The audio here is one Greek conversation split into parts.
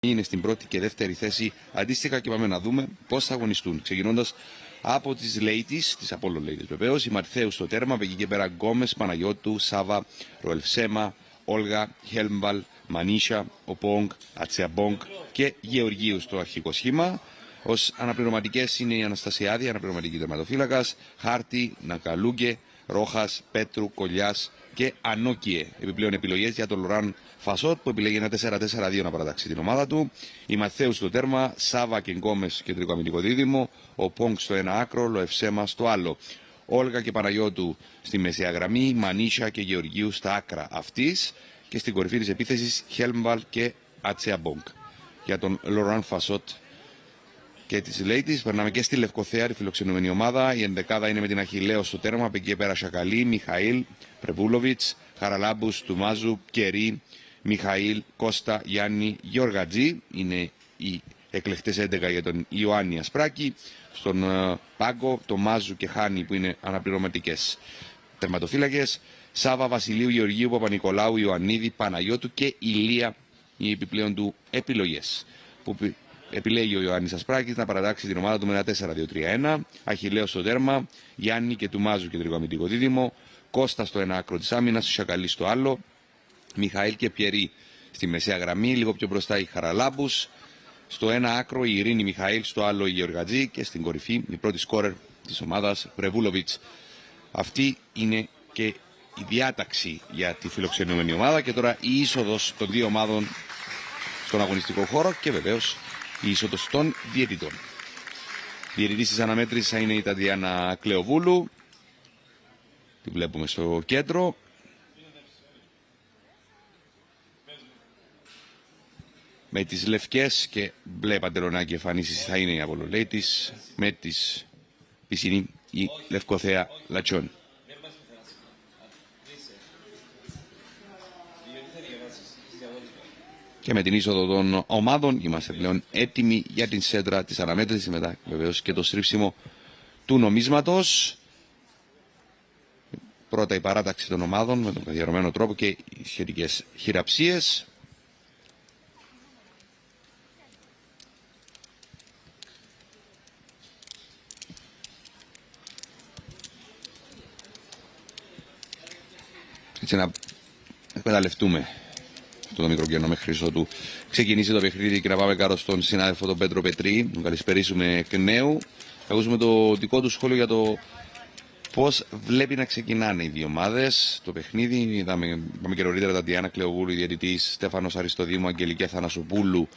είναι στην πρώτη και δεύτερη θέση αντίστοιχα και πάμε να δούμε πώς θα αγωνιστούν. Ξεκινώντας από τις Ladies, τις Apollo Ladies βεβαίως, η Μαρθέου στο τέρμα, από εκεί και πέρα Γκόμες, Παναγιώτου, Σάβα, Ροελσέμα, Όλγα, Χέλμβαλ, Μανίσια, Οπόγκ, Ατσεαμπόγκ και Γεωργίου στο αρχικό σχήμα. Ως αναπληρωματικές είναι η Αναστασιάδη, αναπληρωματική τερματοφύλακας, Χάρτη, Νακαλούγκε, Ρόχας, Πέτρου, Κολιάς και Ανόκιε. Επιπλέον επιλογές για τον Λοράν Φασότ που επιλέγει ένα 4-4-2 να παρατάξει την ομάδα του. Η Μαθαίου στο τέρμα, Σάβα και Γκόμες κεντρικό αμυντικό δίδυμο, ο Πόγκ στο ένα άκρο, Λοευσέμα στο άλλο. Όλγα και Παναγιώτου στη μεσαία γραμμή, Μανίσια και Γεωργίου στα άκρα αυτής και στην κορυφή της επίθεσης Χέλμβαλ και Ατσεαμπόγκ. Για τον Λοράν Φασότ και τις Ladies περνάμε και στη Λευκοθέα, τη φιλοξενούμενη ομάδα. Η ενδεκάδα είναι με την Αχιλλέο στο τέρμα, από εκεί πέρα Σακαλή, Μιχαήλ, Πρεβούλοβιτς, Χαραλάμπους, Τουμάζου, Κερί, Μιχαήλ, Κώστα, Γιάννη, Γιώργατζή. Είναι οι εκλεκτές 11 για τον Ιωάννη Ασπράκη. Στον πάγκο, το Μάζου και Χάνη που είναι αναπληρωματικές. Τερματοφύλακες, Σάβα, Βασιλείου, Γεωργίου, Παπα-Νικολάου, Ιωαννίδη, Παναγιώτου και Ηλία, οι επιπλέον του επιλογές. Που επιλέγει ο Ιωάννης Ασπράκης να παρατάξει την ομάδα του με ένα 4-2-3-1. Αχιλλέο στο τέρμα, Γιάννη και Τουμάζου κεντρικό αμυντικό δίδυμο. Κώστα στο ένα άκρο της άμυνας, Σακαλή στο άλλο. Μιχαήλ και Πιερή στη μεσαία γραμμή, λίγο πιο μπροστά η Χαραλάμπους. Στο ένα άκρο η Ειρήνη Μιχαήλ, στο άλλο η Γεωργατζή και στην κορυφή η πρώτη σκόρερ της ομάδας Πρεβούλοβιτς. Αυτή είναι και η διάταξη για τη φιλοξενούμενη ομάδα και τώρα η είσοδος των δύο ομάδων στον αγωνιστικό χώρο και βεβαίως η είσοδος των διαιτητών. Διαιτητής της αναμέτρησης θα είναι η Τατιάνα Κλεοβούλου. Τη βλέπουμε στο κέντρο. Με τις λευκές και μπλε παντελονάκι εμφανίσεις θα είναι η Apollo Ladies, με τις πισινή η Λευκοθέα Λατσιόν. Και με την είσοδο των ομάδων είμαστε πλέον έτοιμοι για την σέντρα της αναμέτρησης, μετά βεβαίως και το στρίψιμο του νομίσματος. Πρώτα η παράταξη των ομάδων με τον καθιερωμένο τρόπο και οι σχετικές χειραψίες. Έτσι να εκμεταλλευτούμε αυτό το μικρό κενό μέχρι ότου ξεκινήσει το παιχνίδι και να πάμε κάτω στον συνάδελφο τον Πέτρο Πετρή. Να καλησπερίσουμε εκ νέου. Θα ακούσουμε το δικό του σχόλιο για το πώς βλέπει να ξεκινάνε οι δύο ομάδες το παιχνίδι. Είδαμε και νωρίτερα τα Τατιάνα Κλεοβούλου, η διαιτητής Στέφανος Αριστοδήμου, Αγγελική Αθανασοπούλου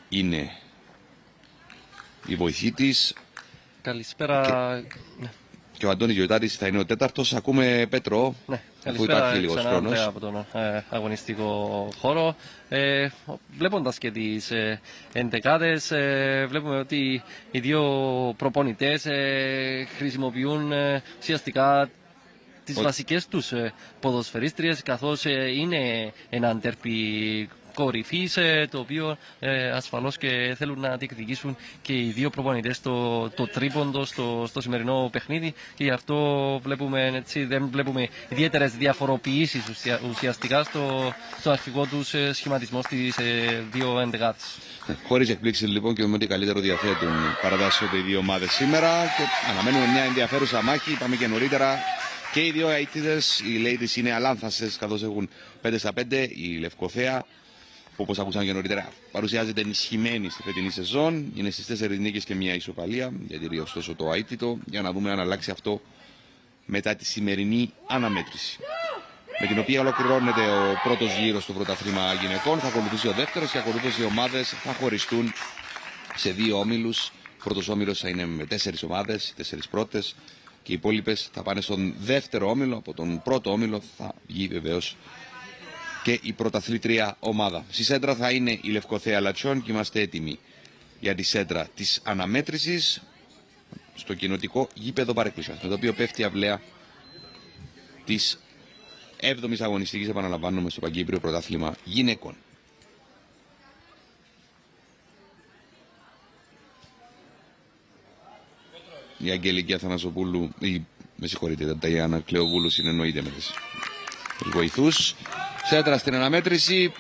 είναι η βοηθή της. Καλησπέρα. Και ο Αντώνης Γιωτάρης θα είναι ο τέταρτος. Ακούμε Πέτρο, Ναι, αφού υπάρχει λίγος χρόνος. από τον αγωνιστικό χώρο. Βλέποντας και τις εντεκάδες, βλέπουμε ότι οι δύο προπονητές χρησιμοποιούν ουσιαστικά τις βασικές τους ποδοσφαιρίστριες, καθώς είναι ένα ντέρμπι κορυφής, το οποίο ασφαλώς και θέλουν να διεκδικήσουν και οι δύο προπονητές το τρίποντο στο σημερινό παιχνίδι και γι' αυτό βλέπουμε, έτσι, δεν βλέπουμε ιδιαίτερες διαφοροποιήσεις ουσιαστικά στο αρχικό τους σχηματισμό στις δύο εντεκάδες. Χωρίς εκπλήξεις λοιπόν και με ό,τι καλύτερο διαθέτουν παρατάσσονται οι δύο ομάδες σήμερα και αναμένουμε μια ενδιαφέρουσα μάχη. Είπαμε και νωρίτερα και οι δύο αίτητες, οι Ladies είναι αλάνθαστες καθώς έχουν 5-5, η Λευκοθέα που όπως ακούσαμε και νωρίτερα παρουσιάζεται ενισχυμένη στη φετινή σεζόν. Είναι στις 4 νίκες και μια ισοπαλία, διατηρεί ωστόσο το αίτητο, για να δούμε αν αλλάξει αυτό μετά τη σημερινή αναμέτρηση. Με την οποία ολοκληρώνεται ο πρώτος γύρος στο πρωτάθλημα γυναικών. Θα ακολουθήσει ο δεύτερος και ακολουθήσει οι ομάδες θα χωριστούν σε δύο όμιλους. Ο πρώτος όμιλος θα είναι με 4 ομάδες, οι 4 πρώτες, και οι υπόλοιπες θα πάνε στον δεύτερο όμιλο. Από τον πρώτο όμιλο θα βγει βεβαίως και η πρωταθλήτρια ομάδα. Στη σέντρα θα είναι η Λευκοθέα Λατσιόν και είμαστε έτοιμοι για τη σέντρα της αναμέτρησης στο κοινοτικό γήπεδο Παρέκκλησας, με το οποίο πέφτει η αυλαία της 7ης αγωνιστικής, επαναλαμβάνουμε, στο Παγκύπριο Πρωτάθλημα Γυναικών. Η Αγγελική Αθανασοπούλου, με συγχωρείτε, τα Τατιάνα Κλεοβούλου συνεννοείται με τις βοηθούς. Σέντρα στην αναμέτρηση.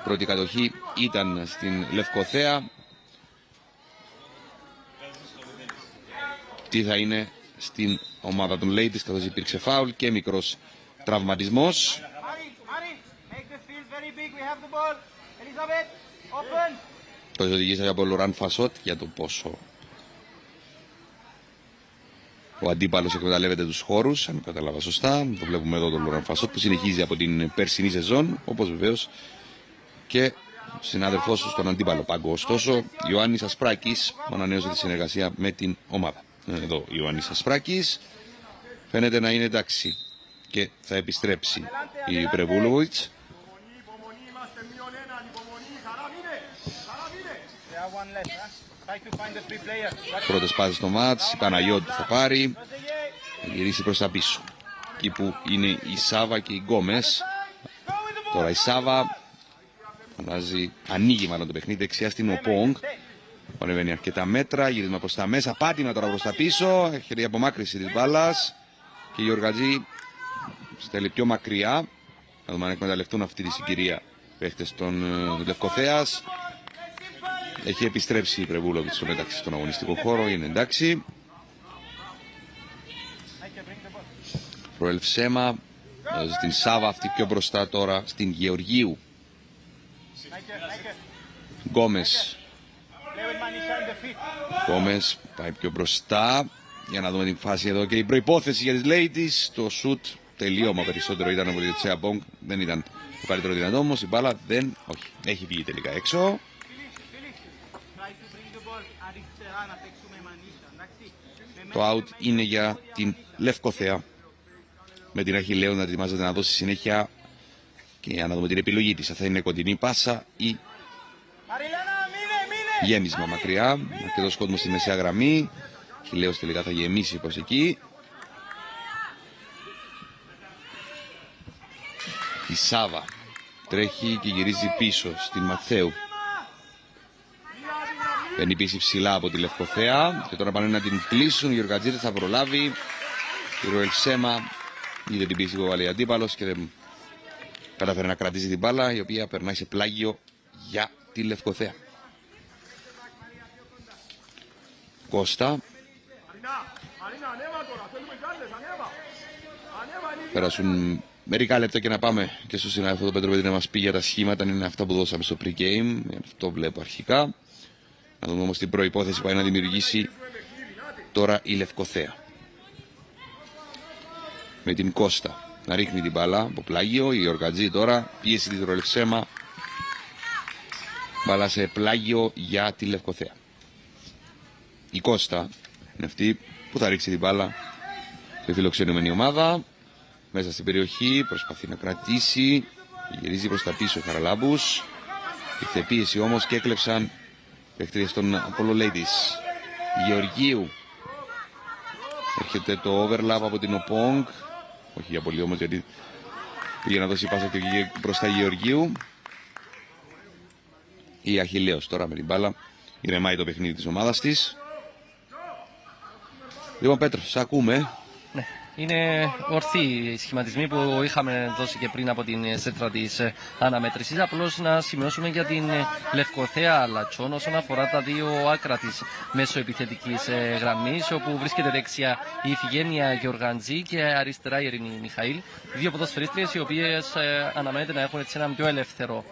πρώτη κατοχή ήταν στην Λευκοθέα. Τι θα είναι στην ομάδα των Ladies, καθώς υπήρξε φάουλ και μικρός τραυματισμός. Το οδηγήσα από Λοράν Φασότ για το πόσο ο αντίπαλος εκμεταλλεύεται τους χώρους, αν κατάλαβα σωστά. Το βλέπουμε εδώ τον Λοράν Φασότ που συνεχίζει από την περσινή σεζόν, όπως βεβαίως και ο συνάδελφός του στον αντίπαλο πάγκο. Ωστόσο, Ιωάννης Ασπράκης ανανέωσε τη συνεργασία με την ομάδα. Εδώ Ιωάννης Ασπράκης φαίνεται να είναι εντάξει και θα επιστρέψει η Πρεβούλοβιτς. Πρώτες πάσες στο μάτς, η Παναγιώτου θα πάρει, θα γυρίσει προς τα πίσω. Εκεί που είναι η Σάβα και η Γκόμες. Τώρα η Σάβα ανοίγει μάλλον το παιχνίδι δεξιά στην Οπόγκ. Ανεβαίνει αρκετά μέτρα, γύρισμα προς τα μέσα, πάτημα τώρα προς τα πίσω, έχει απομάκρυση της μπάλας και οι Γεωργατζή στέλνει πιο μακριά. Να δούμε αν εκμεταλλευτούν αυτή τη συγκυρία παίχτες των Λευκοθέας. Έχει επιστρέψει η Πρεβούλοβιτς στο μεταξύ στον αγωνιστικό χώρο, είναι εντάξει. Προελσέμα στην Σάβα, αυτή πιο μπροστά τώρα στην Γεωργίου. Γκόμες. Γκόμες πάει πιο μπροστά για να δούμε την φάση εδώ και η προϋπόθεση για τις Ladies. Το σουτ τελείωμα περισσότερο ήταν από τη Τσέαμπονγκ, δεν ήταν το καλύτερο δυνατό, όμως η μπάλα δεν, όχι, έχει βγει τελικά έξω. Το out είναι για την Λευκοθέα, με την Αχιλλέου να ετοιμάζεται να δώσει συνέχεια και για να δούμε την επιλογή της. Θα είναι κοντινή πάσα ή γέμισμα μακριά. Αρκετός κόσμος στη μεσαία γραμμή. Αχιλλέος τελικά θα γεμίσει προς εκεί. Η Σάβα τρέχει και γυρίζει πίσω στην Μαθαίου. Παίρνει πίεση ψηλά από τη Λευκοθέα και τώρα πάνε να την κλείσουν. Οι Γεωργατζίδες θα προλάβει. Η Ροελσέμα είδε την πίεση που βάλει αντίπαλος και δεν καταφέρει να κρατήσει την μπάλα, η οποία περνάει σε πλάγιο για τη Λευκοθέα. Κώστα. Πέρασουν μερικά λεπτά και να πάμε και στο συνάδελφο τον Πέτρο Πέτρη να μας πει για τα σχήματα. Είναι αυτά που δώσαμε στο pre-game. Αυτό βλέπω αρχικά. Να δούμε όμως την προϋπόθεση που πάει να δημιουργήσει τώρα η Λευκοθέα. Με την Κώστα να ρίχνει την μπάλα από πλάγιο. Η Γεωργατζή τώρα πίεση της Ροελσέμα. Μπάλα σε πλάγιο για τη Λευκοθέα. Η Κώστα είναι αυτή που θα ρίξει την μπάλα σε φιλοξενούμενη ομάδα. Μέσα στην περιοχή προσπαθεί να κρατήσει. Γυρίζει προς τα πίσω ο Χαραλάμπους. Ήρθε πίεση όμως και έκλεψαν παίχτριες των Apollo Ladies. Γεωργίου. Έρχεται το overlap από την Οπόγκ. Όχι για πολύ όμως, γιατί πήγε να δώσει πάσα και βγήκε μπροστά Γεωργίου. Η Αχιλλέος τώρα με την μπάλα ηρεμάει το παιχνίδι της ομάδας της. Λοιπόν Πέτρο, σε ακούμε. Ναι. Είναι ορθοί οι σχηματισμοί που είχαμε δώσει και πριν από την σέντρα της αναμέτρησης. Απλώς να σημειώσουμε για την Λευκοθέα Λατσόν όσον αφορά τα δύο άκρα της μεσοεπιθετικής γραμμής, όπου βρίσκεται δεξιά η Ιφηγένεια Γεωργαντζή και αριστερά η Ειρήνη Μιχαήλ. Δύο ποδοσφαιρίστριες οι οποίες αναμένεται να έχουν έτσι έναν πιο ελεύθερο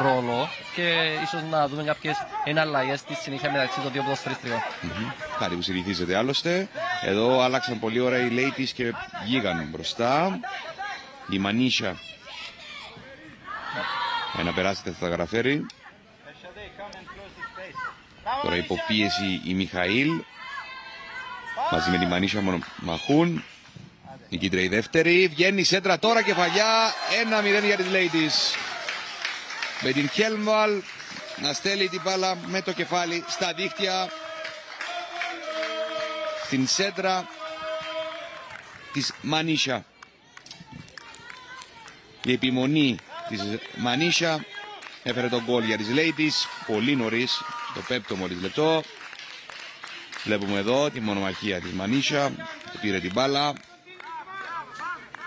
ρόλο και ίσως να δούμε κάποιες εναλλαγές στη συνέχεια μεταξύ των δύο ποδοσφαιρίστριων. Κάτι που συνηθίζεται άλλωστε. Εδώ άλλαξαν πολύ ώρα οι Ladies και βγήκαν μπροστά. Η Μανίσια να περάσει δεν θα τα καταφέρει. Τώρα υποπίεση η Μιχαήλ μαζί με τη Μανίσια μαχούν. Νικήτρια η δεύτερη. Βγαίνει η σέντρα τώρα, κεφαλιά. 1-0 για τις Ladies. Με την Χέλμβαλ να στέλνει την μπάλα με το κεφάλι στα δίχτυα. Στην σέντρα της Μανίσια. Η επιμονή της Μανίσια έφερε τον γκολ για τις Ladies πολύ νωρίς, στο 5ο μόλις λεπτό. Βλέπουμε εδώ τη μονομαχία της Μανίσια, πήρε την μπάλα,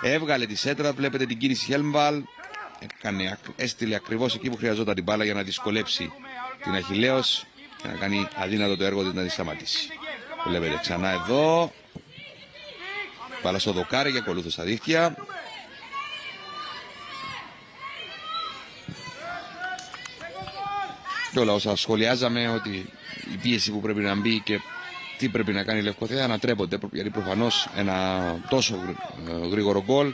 έβγαλε τη σέντρα, βλέπετε την κίνηση Χέλμβαλ, έστειλε ακριβώς εκεί που χρειαζόταν την μπάλα για να δυσκολέψει την Αχιλλέος και να κάνει αδύνατο το έργο της να τη σταματήσει. Βλέπετε ξανά εδώ. Μπάλα στο δοκάρι και ακολούθω στα δίχτυα. Και όλα όσα σχολιάζαμε ότι η πίεση που πρέπει να μπει και τι πρέπει να κάνει η Λευκοθέα ανατρέπονται, γιατί προφανώς ένα τόσο γρήγορο γκολ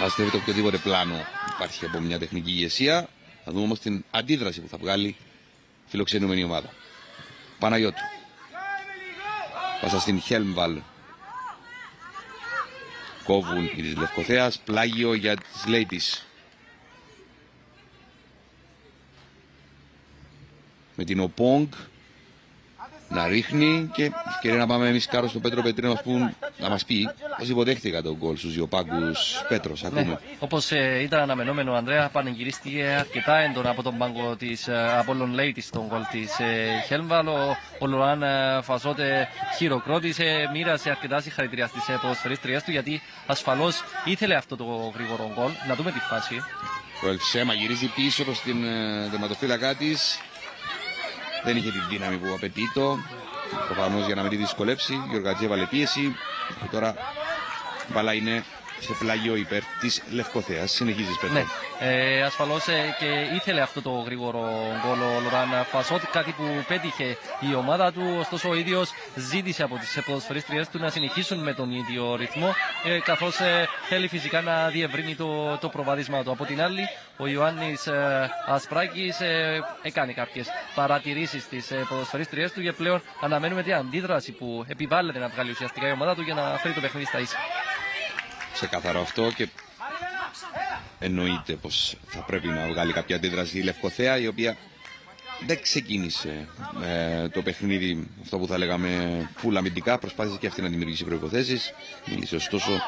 αστρέφεται οποιοδήποτε πλάνο υπάρχει από μια τεχνική ηγεσία. Θα δούμε όμως την αντίδραση που θα βγάλει η φιλοξενούμενη ομάδα. Παναγιώτου. Πάσα στην Χέλμβαλ. Κόβουν οι της Λευκοθέας. Πλάγιο για τις Ladies. Με την Οπόγκ να ρίχνει και ευκαιρία να πάμε εμείς Κάρο στον Πέτρο Πετρή να μας πει πώς υποδέχτηκα τον γκολ στους δύο πάγκους. Πέτρος, ακούμε. Ναι, όπως ήταν αναμενόμενο, ο Ανδρέα πανηγυρίστηκε αρκετά έντονα από τον πάγκο της Apollon Ladies στον γκολ της Χέλμβαλ. Ο Λοράν Φασότε χειροκρότησε, μοίρασε αρκετά συγχαρητήρια στις ποδοσφαιρίστριές του, γιατί ασφαλώς ήθελε αυτό το γρήγορο γκολ. Να δούμε τη φάση. Ο Ελφσέμα γυρίζει πίσω προς την τερματοφύλακά της. Δεν είχε τη δύναμη που απαιτεί το. Προφανώς για να μην τη δυσκολέψει. Η Γεωργατζή έβαλε πίεση. Και τώρα η μπάλα είναι σε πλάγιο υπέρ της Λευκοθέας. Συνεχίζεις, Πέτρο. Ναι, ασφαλώς και ήθελε αυτό το γρήγορο γκολ ο Λοράν Φασότ, κάτι που πέτυχε η ομάδα του. Ωστόσο ο ίδιος ζήτησε από τις ποδοσφαιρίστριές του να συνεχίσουν με τον ίδιο ρυθμό, καθώς θέλει φυσικά να διευρύνει το προβάδισμα του. Από την άλλη, ο Ιωάννης Ασπράκης έκανε κάποιες παρατηρήσεις στις ποδοσφαιρίστριές του και πλέον αναμένουμε την αντίδραση που επιβάλλεται να βγάλει ουσιαστικά η ομάδα του για να φέρει το παιχνίδι στα ίσα. Ξεκαθαρό αυτό και εννοείται πως θα πρέπει να βγάλει κάποια αντίδραση η Λευκοθέα, η οποία δεν ξεκίνησε το παιχνίδι αυτό που θα λέγαμε full αμυντικά. Προσπάθησε και αυτή να δημιουργήσει προϋποθέσεις. Μίλησε ωστόσο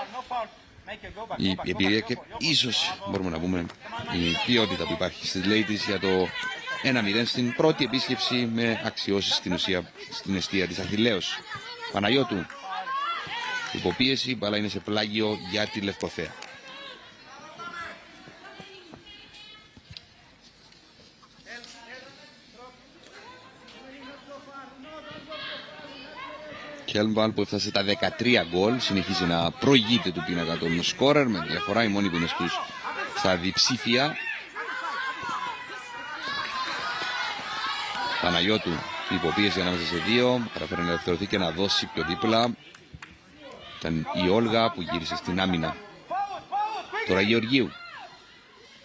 η εμπειρία και ίσως μπορούμε να πούμε η ποιότητα που υπάρχει στις Ladies για το 1-0 στην πρώτη επίσκεψη με αξιώσεις στην ουσία στην εστία της Αχιλλέως. Παναγιώτου. Υποπίεση, η μπάλα είναι σε πλάγιο για τη Λευκοθέα. Χέλμβαλ που έφτασε τα 13 γκολ, συνεχίζει να προηγείται του πίνακα των σκόρερ με διαφορά, η μόνη που είναι στα διψήφια. Παναγιώτου, υποπίεση ανάμεσα σε δύο, παραφέρει να ελευθερωθεί και να δώσει πιο δίπλα. Ήταν η Όλγα που γύρισε στην άμυνα. Τώρα Γεωργίου.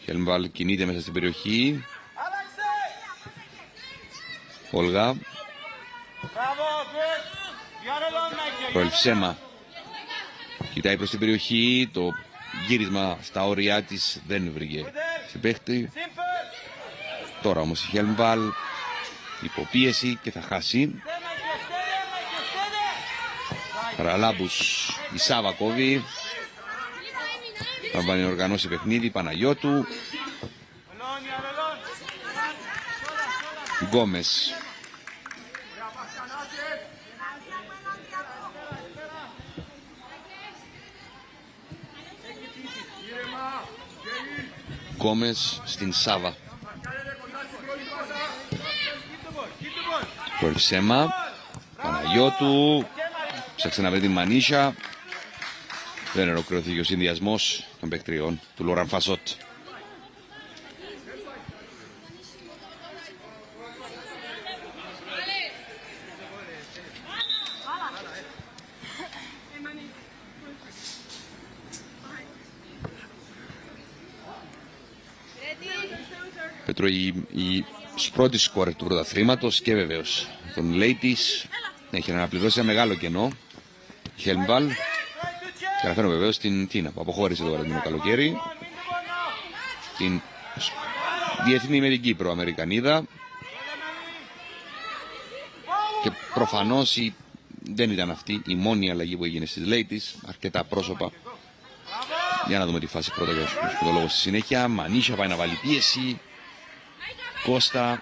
Χέλμβαλ κινείται μέσα στην περιοχή. Όλγα. Προελψέμα. Κοιτάει προς την περιοχή. Το γύρισμα στα όρια της δεν βρήκε συμπαίχτη. Τώρα όμως η Χέλμβαλ υποπίεση και θα χάσει. Ραλάμπους, η Σάβα κόβει. Θα πάνε οργανώσει παιχνίδι. Παναγιώτου. Γκόμες. Γκόμες στην Σάβα. Κορυψέμα. Παναγιώτου. Ψάξε να βρει την Μανίσια. Δεν ολοκληρώθηκε ο συνδυασμός των παικτριών του Λοράν Φασότ. Πέτρο, η πρώτη σκόρερ του πρωταθλήματος και βεβαίως τον Ladies έχει αναπληρώσει ένα μεγάλο κενό. Χέλμβαλ. Και αναφέρω βεβαίως την Τίνα που αποχώρησε το παραδείγμα καλοκαίρι. Την διεθνή με την Κύπρο Αμερικανίδα. Και προφανώς δεν ήταν αυτή η μόνη αλλαγή που έγινε στις Ladies. Αρκετά πρόσωπα. Για να δούμε τη φάση πρώτα για το λόγο στη συνέχεια. Μανίσια πάει να βάλει πίεση. Κώστα.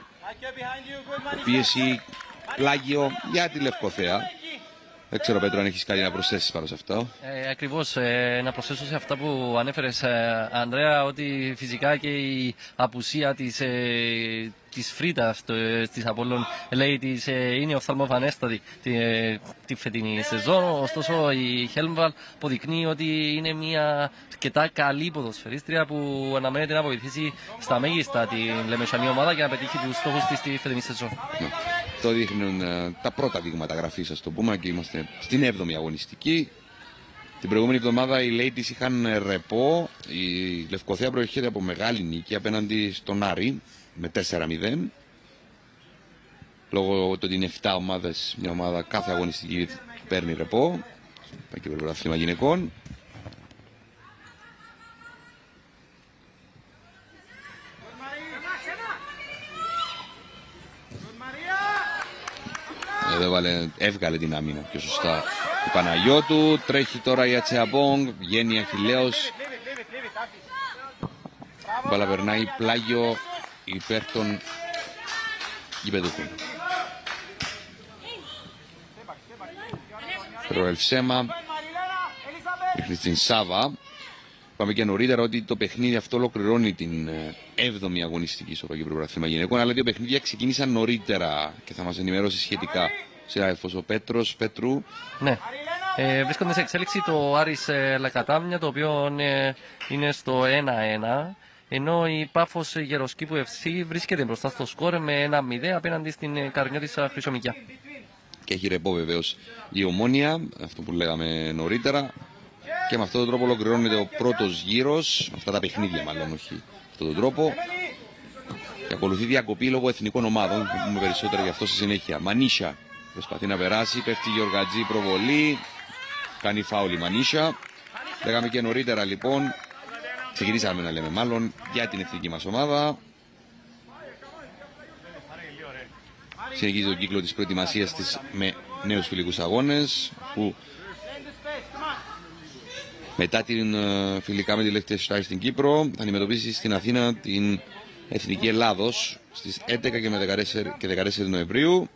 Πίεση. Πλάγιο για τη Λευκοθέα. Δεν ξέρω, Πέτρο, αν έχεις κάτι να προσθέσεις πάνω σε αυτό. Ακριβώς, να προσθέσω σε αυτά που ανέφερες, Ανδρέα, ότι φυσικά και η απουσία της Φρίτας της Απόλλων Ladies είναι οφθαλμοφανέστατη τη φετινή σεζόν. Ωστόσο, η Χέλμβαλ αποδεικνύει ότι είναι μια αρκετά καλή ποδοσφαιρίστρια που αναμένεται να βοηθήσει στα μέγιστα την λεμεσανή ομάδα και να πετύχει τους στόχους της στη φετινή σεζόν. Αυτό δείχνουν τα πρώτα δείγματα γραφής, ας το πούμε, και είμαστε στην 7η αγωνιστική. Την προηγούμενη εβδομάδα οι Ladies είχαν ρεπό. Η Λευκοθέα προέρχεται από μεγάλη νίκη απέναντι στον Άρη με 4-0. Λόγω του ότι είναι 7 ομάδες, μια ομάδα κάθε αγωνιστική παίρνει ρεπό. Πάει και το πρωτάθλημα γυναικών. Εδώ έβγαλε την άμυνα πιο σωστά του Παναγιώτου. Τρέχει τώρα η Ατσεαμπόγκ, βγαίνει Αχιλλέος. Μπάλα περνάει πλάγιο υπέρ των γηπεδούχων. Ροελσέμα ρίχνει στην Σάβα. Είπαμε και νωρίτερα ότι το παιχνίδι αυτό ολοκληρώνει την 7η αγωνιστική στο Παγκύπριο Πρωτάθλημα Γυναικών, αλλά δύο παιχνίδια ξεκίνησαν νωρίτερα και θα μας ενημερώσει σχετικά συνάδελφος ο Πέτρου. Ναι. Βρίσκονται σε εξέλιξη το Άρης Λακατάμια, το οποίο είναι στο 1-1, ενώ η Πάφος Γεροσκήπου FC βρίσκεται μπροστά στο σκορ με 1-0 απέναντι στην Καρνιώτισσα Χρυσομικιά. Και έχει ρεπό βεβαίως η Ομόνια, αυτό που λέγαμε νωρίτερα. Και με αυτόν τον τρόπο ολοκληρώνεται ο πρώτος γύρος, με αυτά τα παιχνίδια μάλλον, όχι με αυτόν τον τρόπο. Και ακολουθεί διακοπή λόγω εθνικών ομάδων, θα πούμε περισσότερα γι' αυτό στη συνέχεια. Μανίσια προσπαθεί να περάσει, πέφτει Γεωργατζή προβολή, κάνει φάουλ η Μανίσια. Λέγαμε και νωρίτερα λοιπόν, ξεκινήσαμε να λέμε μάλλον για την εθνική μας ομάδα. Συνεχίζει τον κύκλο της προετοιμασίας της με νέους φιλικούς αγώνες, που μετά την φιλικά με τη Λεχτεσάι στην Κύπρο θα αντιμετωπίσει στην Αθήνα την Εθνική Ελλάδος στις 11 και 14 Νοεμβρίου.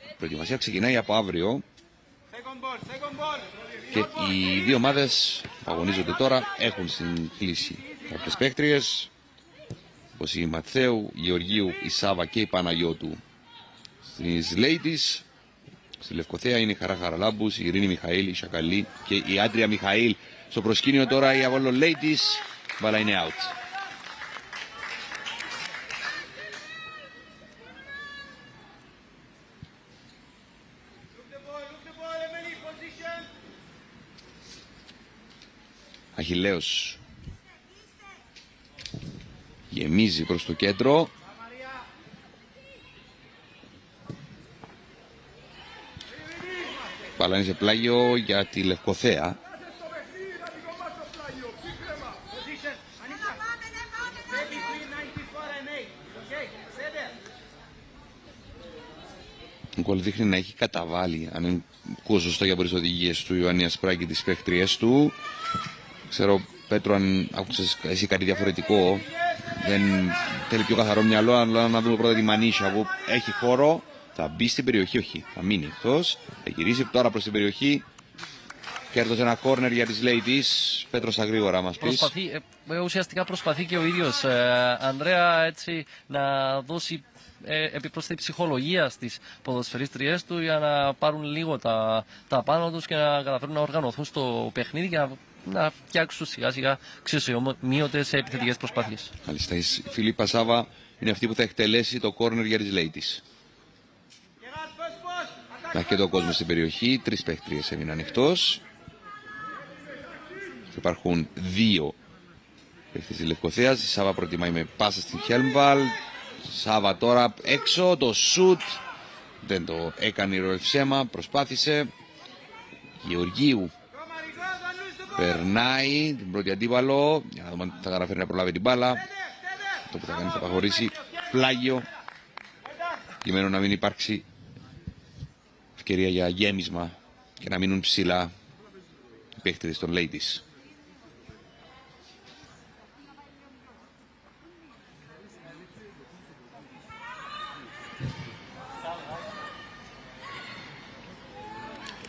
Η προετοιμασία ξεκινάει από αύριο και οι δύο ομάδες που αγωνίζονται τώρα έχουν στην κλίση κάποιες παίκτριες, όπως η Ματθαίου, η Γεωργίου, η Σάβα και η Παναγιώτου. Στις Ladies, στη Λευκοθέα είναι η Χαρά Χαραλάμπους, η Ειρήνη Μιχαήλ, η Σακαλή και η Άντρια Μιχαήλ. Στο προσκήνιο τώρα η Απόλλων Ladies, μπάλα είναι out. Αχιλλέος γεμίζει προς το κέντρο. Μπάλα είναι σε πλάγιο για τη Λευκοθέα. Ο γκολ δείχνει να έχει καταβάλει, αν ακούω σωστά για τις οδηγίες του Ιωάννη Ασπράκη, τις παίχτριές του. Ξέρω, Πέτρο, αν άκουσες εσύ κάτι διαφορετικό. Δεν θέλει πιο καθαρό μυαλό, αλλά να δούμε πρώτα τη Μανίσια που έχει χώρο. Θα μπει στην περιοχή, όχι, θα μείνει εκτός. Θα γυρίσει τώρα προς την περιοχή. Κέρδωσε ένα κόρνερ για τις Ladies. Πέτρο, στα γρήγορα μας πεις. Ουσιαστικά προσπαθεί και ο ίδιος, Ανδρέα, έτσι να δώσει επιπρόσθετη ψυχολογία στις ποδοσφαιρίστριές του για να πάρουν λίγο τα πάνω τους και να καταφέρουν να οργανωθούν στο παιχνίδι και να φτιάξουν σιγά σιγά αξιοσημείωτες επιθετικές προσπάθειες. Μάλιστα, η Φιλίππα Σάβα είναι αυτή που θα εκτελέσει το κόρνερ για τις Ladies. Να έχει και το κόσμο στην περιοχή. 3 παίχτριες έμειναν εκτός. Υπάρχουν 2 παίχτες της Λευκοθέας. Η Σάβα προτιμάει με πάσα στην Χέλμβαλ. Σάβα τώρα έξω, το σουτ δεν το έκανε η Ροελσέμα, προσπάθησε. Γεωργίου περνάει την πρώτη αντίπαλο, για να δούμε αν θα καταφέρει να προλάβει την μπάλα. Αυτό που θα κάνει θα προχωρήσει πλάγιο, προκειμένου να μην υπάρξει ευκαιρία για γέμισμα και να μείνουν ψηλά οι παίχτες των Ladies.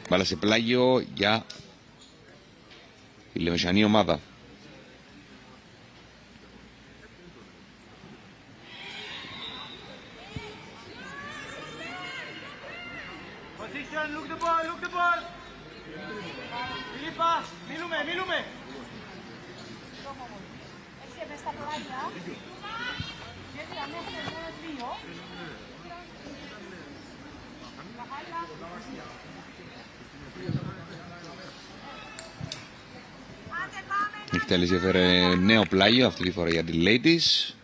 Μπάλα σε πλάγιο για η λεμεσανή ομάδα. Position, look the ball, look the ball. Filipa, μιλούμε. Έρχεται μες στα πλάγια. Γιατί αμέσως μόνο δύο. Η εκτέλεση έφερε νέο πλάγιο αυτή τη φορά για τη Ladies.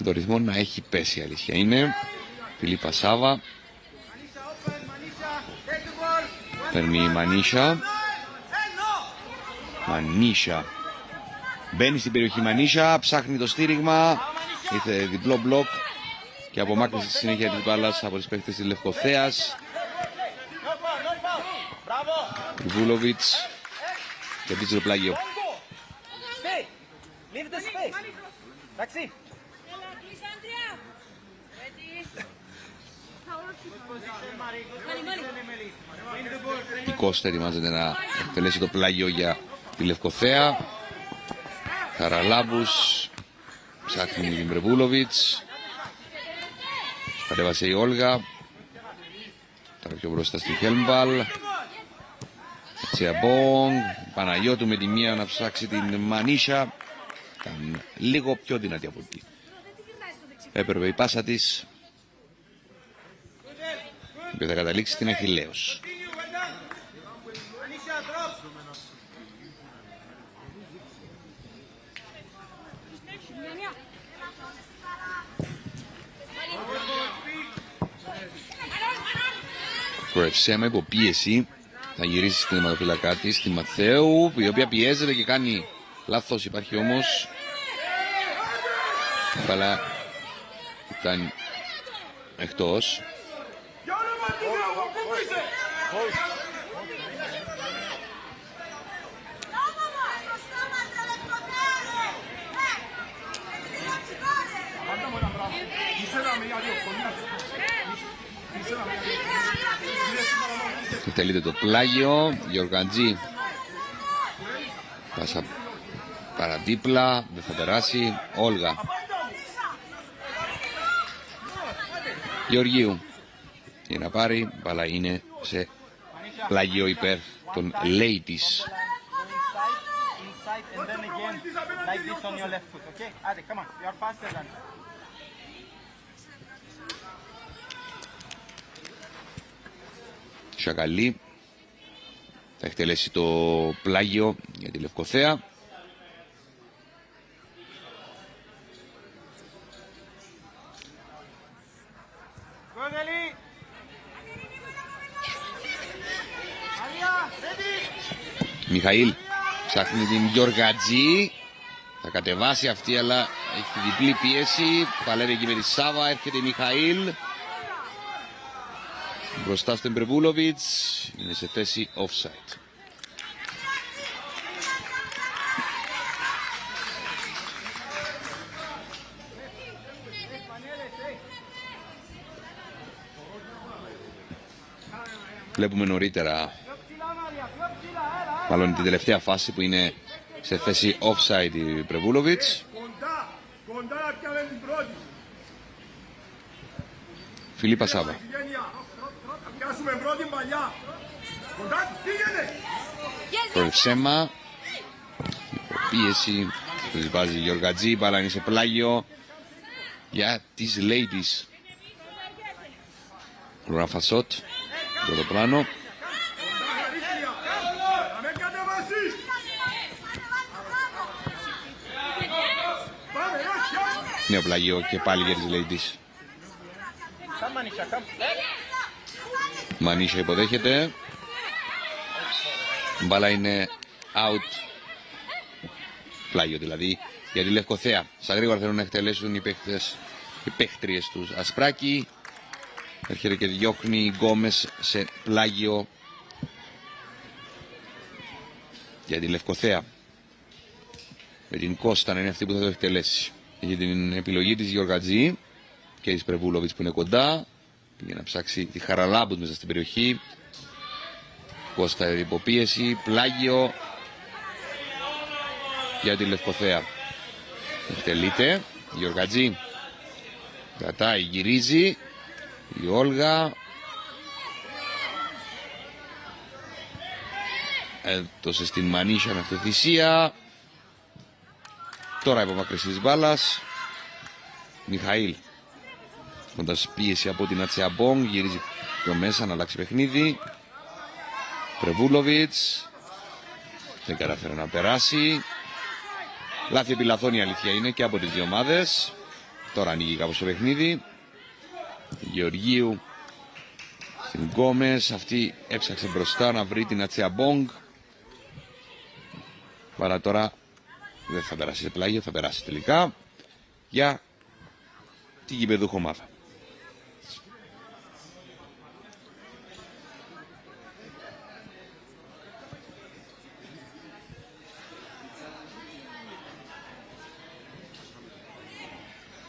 Το ρυθμό να έχει πέσει, αλήθεια είναι. Φιλίπα Σάβα. Παίρνει η Μανίσια. Μπαίνει στην περιοχή Μανίσια, ψάχνει το στήριγμα. Ήρθε διπλό μπλοκ και απομάκρυνση στη συνέχεια της μπάλας από τις παίκτες της Λευκοθέας. Βούλοβιτς κερδίζει το πλάγιο. Η Κώστα ετοιμάζεται να εκτελέσει το πλάγιο για τη Λευκοθέα. Χαραλάμπους ψάχνει την Μπρεβούλοβιτς. Κατέβασε η Όλγα. Τώρα πιο μπροστά στη Χέλμβαλ. Τσιαμπόγκ. Παναγιώτου με τη μία να ψάξει την Μανίσια. Ήταν λίγο πιο δυνατή από εκεί. Έπρεπε η πάσα της, η οποία θα καταλήξει στην Αχιλλέως. Ρολφσέμα υπό πίεση θα γυρίσει στην αιματοφυλακά της, στη Μαθαίου, η οποία πιέζεται και κάνει λάθος. Υπάρχει όμως μπάλα, ήταν εκτός. Τελείται το πλάγιο. Γιοργαντζή. Πάσα παραδίπλα. Δεν θα περάσει. Όλγα. Γεωργίου. Για να πάρει. Μπάλα είναι σε πλάγιο υπέρ των Ladies. Σακαλή θα εκτελέσει το πλάγιο για τη Λευκοθέα. Μιχαήλ ψάχνει την Γιοργατζή. Θα κατεβάσει αυτή, αλλά έχει διπλή πίεση. Παλεύει εκεί με τη Σάβα. Έρχεται η Μιχαήλ μπροστά στον Μπρεβούλοβιτς. Είναι σε θέση offside. Βλέπουμε νωρίτερα, μάλλον την τελευταία φάση, που είναι σε θέση offside η Μπρεβούλοβιτς. Φιλίπα Σάβα. Ρολφσέμα. Πίεση. Το βάζει Γιοργατζή. Μπάλα είναι σε πλάγιο για τις Ladies. Ραφασότ. Πρώτο πλάνο. Νέο πλάγιο και πάλι για τις Ladies. Μανίσια υποδέχεται. Μπάλα είναι out. Πλάγιο δηλαδή για τη Λευκοθέα. Στα γρήγορα θέλουν να εκτελέσουν οι παίχτριες τους. Ασπράκη. Έρχεται και διώχνει η Γκόμες σε πλάγιο για τη Λευκοθέα. Με την Κώστα να είναι αυτή που θα το εκτελέσει. Έχει την επιλογή της Γιοργατζή και της Πρεβούλοβιτς που είναι κοντά. Πήγε να ψάξει τη Χαραλάμπους μέσα στην περιοχή. Κώστα υποπίεση, πλάγιο για τη Λευκοθέα. Εκτελείται, Γεωργατζή κρατάει, γυρίζει, η Όλγα έδωσε στην Μανίσια με αυτοθυσία. Τώρα υπομακρυσή της μπάλας. Μιχαήλ κοντάς πίεση από την Ατσιαμπόγκ, γυρίζει πιο μέσα να αλλάξει παιχνίδι. Πρεβούλοβιτς δεν καταφέρει να περάσει. Λάθη επί λαθών η αλήθεια είναι και από τις δύο ομάδες. Τώρα ανοίγει κάπως το παιχνίδι. Γεωργίου στην Γκόμες, αυτή έψαξε μπροστά να βρει την Ατσιαμπόγκ. Αλλά τώρα δεν θα περάσει σε πλάγιο, θα περάσει τελικά για την γηπεδούχο ομάδα.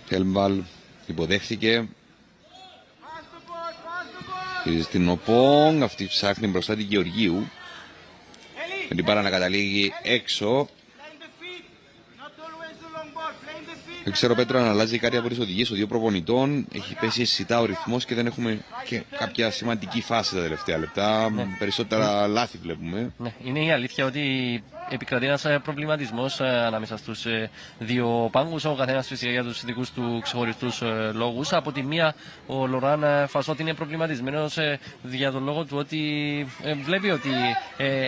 Χέλμβαλ υποδέχθηκε. Στην Οπόγκ, αυτή ψάχνει μπροστά την Γεωργίου. Δεν την πάρα να καταλήγει έξω. Δεν ξέρω, Πέτρο, αν αλλάζει κάτι από τις οδηγίες των δύο προπονητών. Έχει πέσει αισθητά ο ρυθμός και δεν έχουμε και κάποια σημαντική φάση τα τελευταία λεπτά. Περισσότερα λάθη βλέπουμε. Ναι, είναι η αλήθεια ότι επικρατεί ένας προβληματισμός ανάμεσα στους δύο πάγκους, ο καθένας φυσικά για τους δικούς του ξεχωριστούς λόγους. Από τη μία, ο Λοράν Φασότη είναι προβληματισμένος για τον λόγο του ότι βλέπει ότι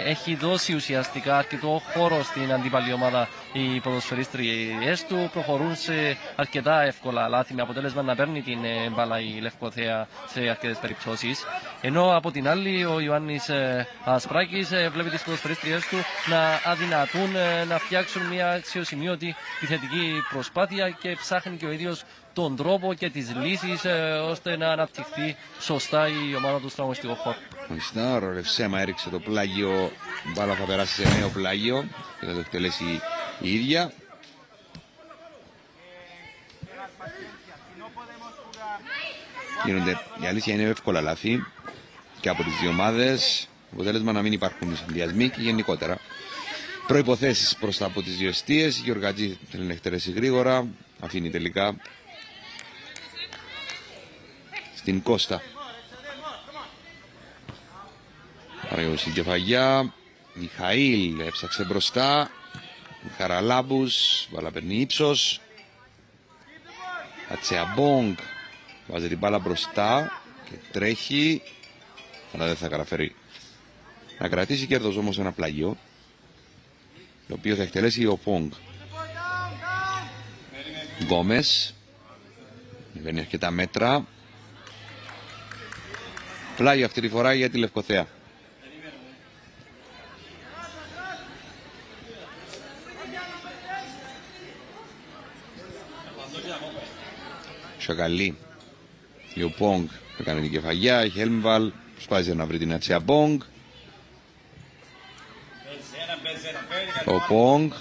έχει δώσει ουσιαστικά αρκετό χώρο στην αντίπαλη ομάδα. Οι ποδοσφαιρίστριες του προχωρούν σε αρκετά εύκολα λάθη, με αποτέλεσμα να παίρνει την μπάλα η Λευκοθέα σε αρκετές περιπτώσεις. Ενώ από την άλλη, ο Ιωάννης Ασπράκης βλέπει τις ποδοσφαιρίστριες του να αδυνατούν να φτιάξουν μια αξιοσημείωτη επιθετική προσπάθεια και ψάχνει και ο ίδιος τον τρόπο και τις λύσεις ώστε να αναπτυχθεί σωστά η ομάδα του στον αγωνιστικό χώρο. Μάλιστα, ο Ρολευσέμα έριξε το πλάγιο, η μπάλα θα περάσει σε νέο πλάγιο και θα το εκτελέσει η ίδια. Γίνονται, η αλήθεια είναι, εύκολα λάθη και από τις δύο ομάδες. Αποτέλεσμα να μην υπάρχουν συνδυασμοί και γενικότερα προϋποθέσεις μπροστά από τις δύο εστίες. Η Γεωργατζή θέλει να εκτελέσει γρήγορα, αφήνει τελικά στην Κώστα. Παραγωγή στην κεφαγιά. Μιχαήλ έψαξε μπροστά. Χαραλάμπους, μπάλα παίρνει ύψος. Ατσιαμπόγκ βάζει την μπάλα μπροστά και τρέχει, αλλά δεν θα καταφέρει να κρατήσει. Κέρδος όμως ένα πλάγιο, το οποίο θα εκτελέσει ο Πόγκ. Γκόμες βγαίνει αρκετά μέτρα. Πλάγιο αυτή τη φορά για τη Λευκοθέα. Σακαλή. Ο Πόγκ έκανε την κεφαγιά. Η Χέλμβαλ προσπάθησε να βρει την Ατσιαμπόγκ. Ο Πόγκ.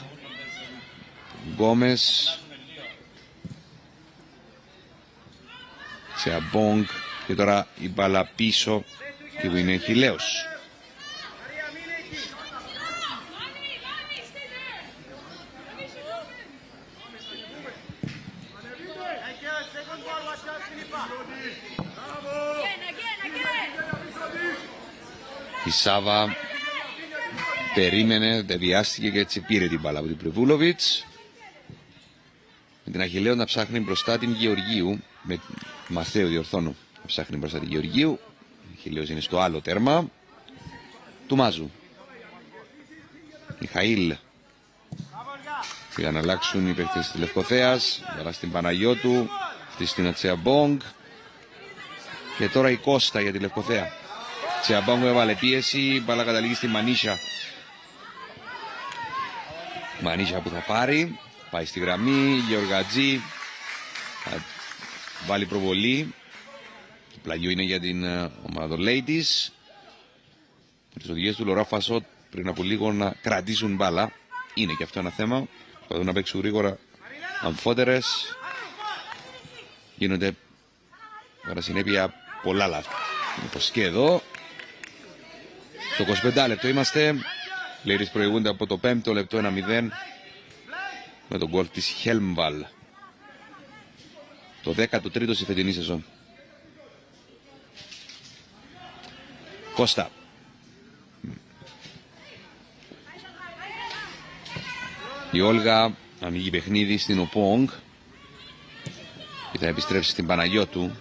Γκόμες. Ατσιαμπόγκ. Και τώρα η μπάλα πίσω και που είναι Χιλέος. Η Σάβα περίμενε, devιάστηκε και έτσι πήρε την μπάλα από την Πρεβούλοβιτς. Με την Αχιλλέο να ψάχνει μπροστά την Γεωργίου. Με Μαθαίου, διορθώνω, να ψάχνει μπροστά την Γεωργίου. Η Αχιλλέος είναι στο άλλο τέρμα του Μάζου. Μιχαήλ. Πήγαν να αλλάξουν οι παίκτες της Λευκοθέας. Μπαλά στην Παναγιώτου. Αυτή στην Ατσιαμπόγκ. Και τώρα η Κώστα για τη Λευκοθέα. Ατσιαμπόγκ έβαλε πίεση. Μπάλα καταλήγει στη Μανίσια. Μανίσια που θα πάρει. Πάει στη γραμμή. Γεωργατζή. Θα βάλει προβολή. Το πλαγιό είναι για την ομάδα των Ladies. Τις οδηγίες του Λορά Φασότ πριν από λίγο να κρατήσουν μπάλα. Είναι και αυτό ένα θέμα. Προσπαθούν να παίξουν γρήγορα αμφότερες. Γίνονται κατά συνέπεια πολλά λάθη. Όπως και εδώ. Στο 25 λεπτό είμαστε. Ladies προηγούνται από το 5ο λεπτό 1-0 με τον γκολ της Χέλμβαλ. Το 13ο στη φετινή σεζόν. Κώστα. Η Όλγα ανοίγει παιχνίδι στην Οπόγκ και θα επιστρέψει στην Παναγιώτου.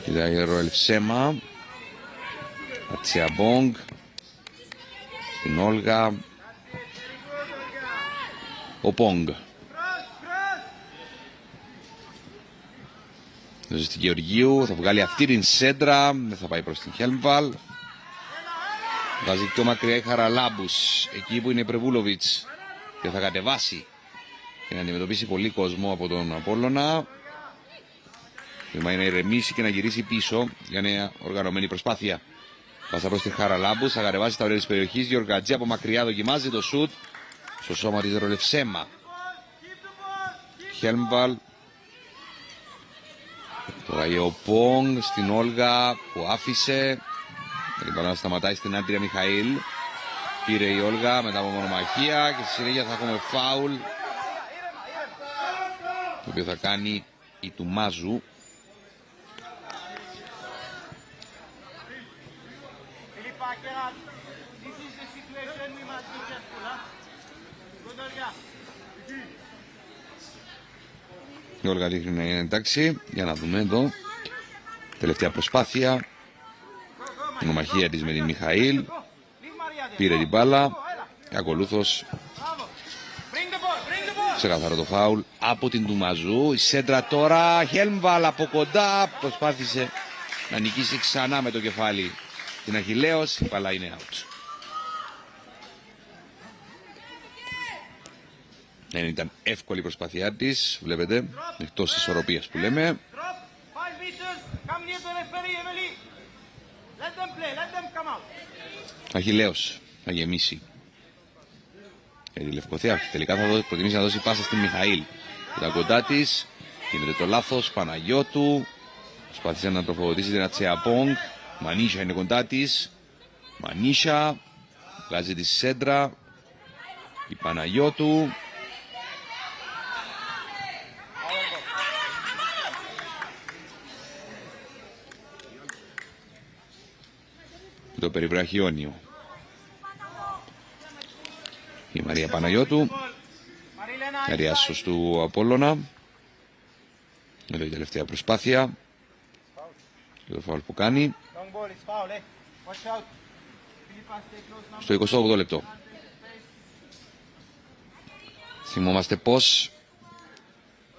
Κοίταγε η Ροελφσέμα. Ατσιαμπόγκ. Την Όλγα. Οπόγκ. Στην Γεωργίου θα βγάλει αυτή την σέντρα. Δεν θα πάει προς την Χέλμβαλ. Βάζει πιο μακριά η Χαραλάμπους. Εκεί που είναι η Πρεβούλοβιτς. Και θα κατεβάσει. Και να αντιμετωπίσει πολύ κόσμο από τον Απόλλωνα. Το θέμα είναι να ηρεμήσει και να γυρίσει πίσω για νέα οργανωμένη προσπάθεια. Πάσα προς την Χαραλάμπους. Θα κατεβάσει τα όρια της περιοχής. Γεωργατζή από μακριά δοκιμάζει το σουτ. Στο σώμα της Ρολευσέμα. Χέλμβαλ. Τώρα η Οπόγκ στην Όλγα που άφησε. την μπαλά σταματάει στην Άντρια Μιχαήλ. Πήρε η Όλγα μετά από μονομαχία και στη συνέχεια θα έχουμε φάουλ, το οποίο θα κάνει η Τουμάζου. Η Όλγα δείχνει να είναι εντάξει. Για να δούμε εδώ. Τελευταία προσπάθεια. Μονομαχία της με την Μιχαήλ. Πήρε την μπάλα. Ακολούθως ξεκαθαρό το φάουλ από την Τουμαζού. Η σέντρα τώρα. Χέλμβαλ από κοντά. Προσπάθησε να νικήσει ξανά με το κεφάλι την Αχιλλέος. Η μπάλα είναι out. Δεν ήταν εύκολη η προσπάθειά της. Βλέπετε. Εκτός της ισορροπίας που λέμε. Αχιλλέος θα γεμίσει για τη Λευκοθέα. Τελικά θα προτιμήσει να δώσει πάσα στην Μιχαήλ. Ήταν κοντά της. Γίνεται το λάθος. Παναγιώτου. Προσπάθησε να τροφοδοτήσει την Ατσεαπόγκ. Μανίσια είναι κοντά της. Μανίσια. Βγάζει τη σέντρα. Η Παναγιώτου. Το περιβραχιόνιο. Η Μαρία Παναγιώτου. Αριάσος του Απόλλωνα. Εδώ η τελευταία προσπάθεια. Και το φάουλ που κάνει. Στο 28ο λεπτό. Θυμόμαστε πως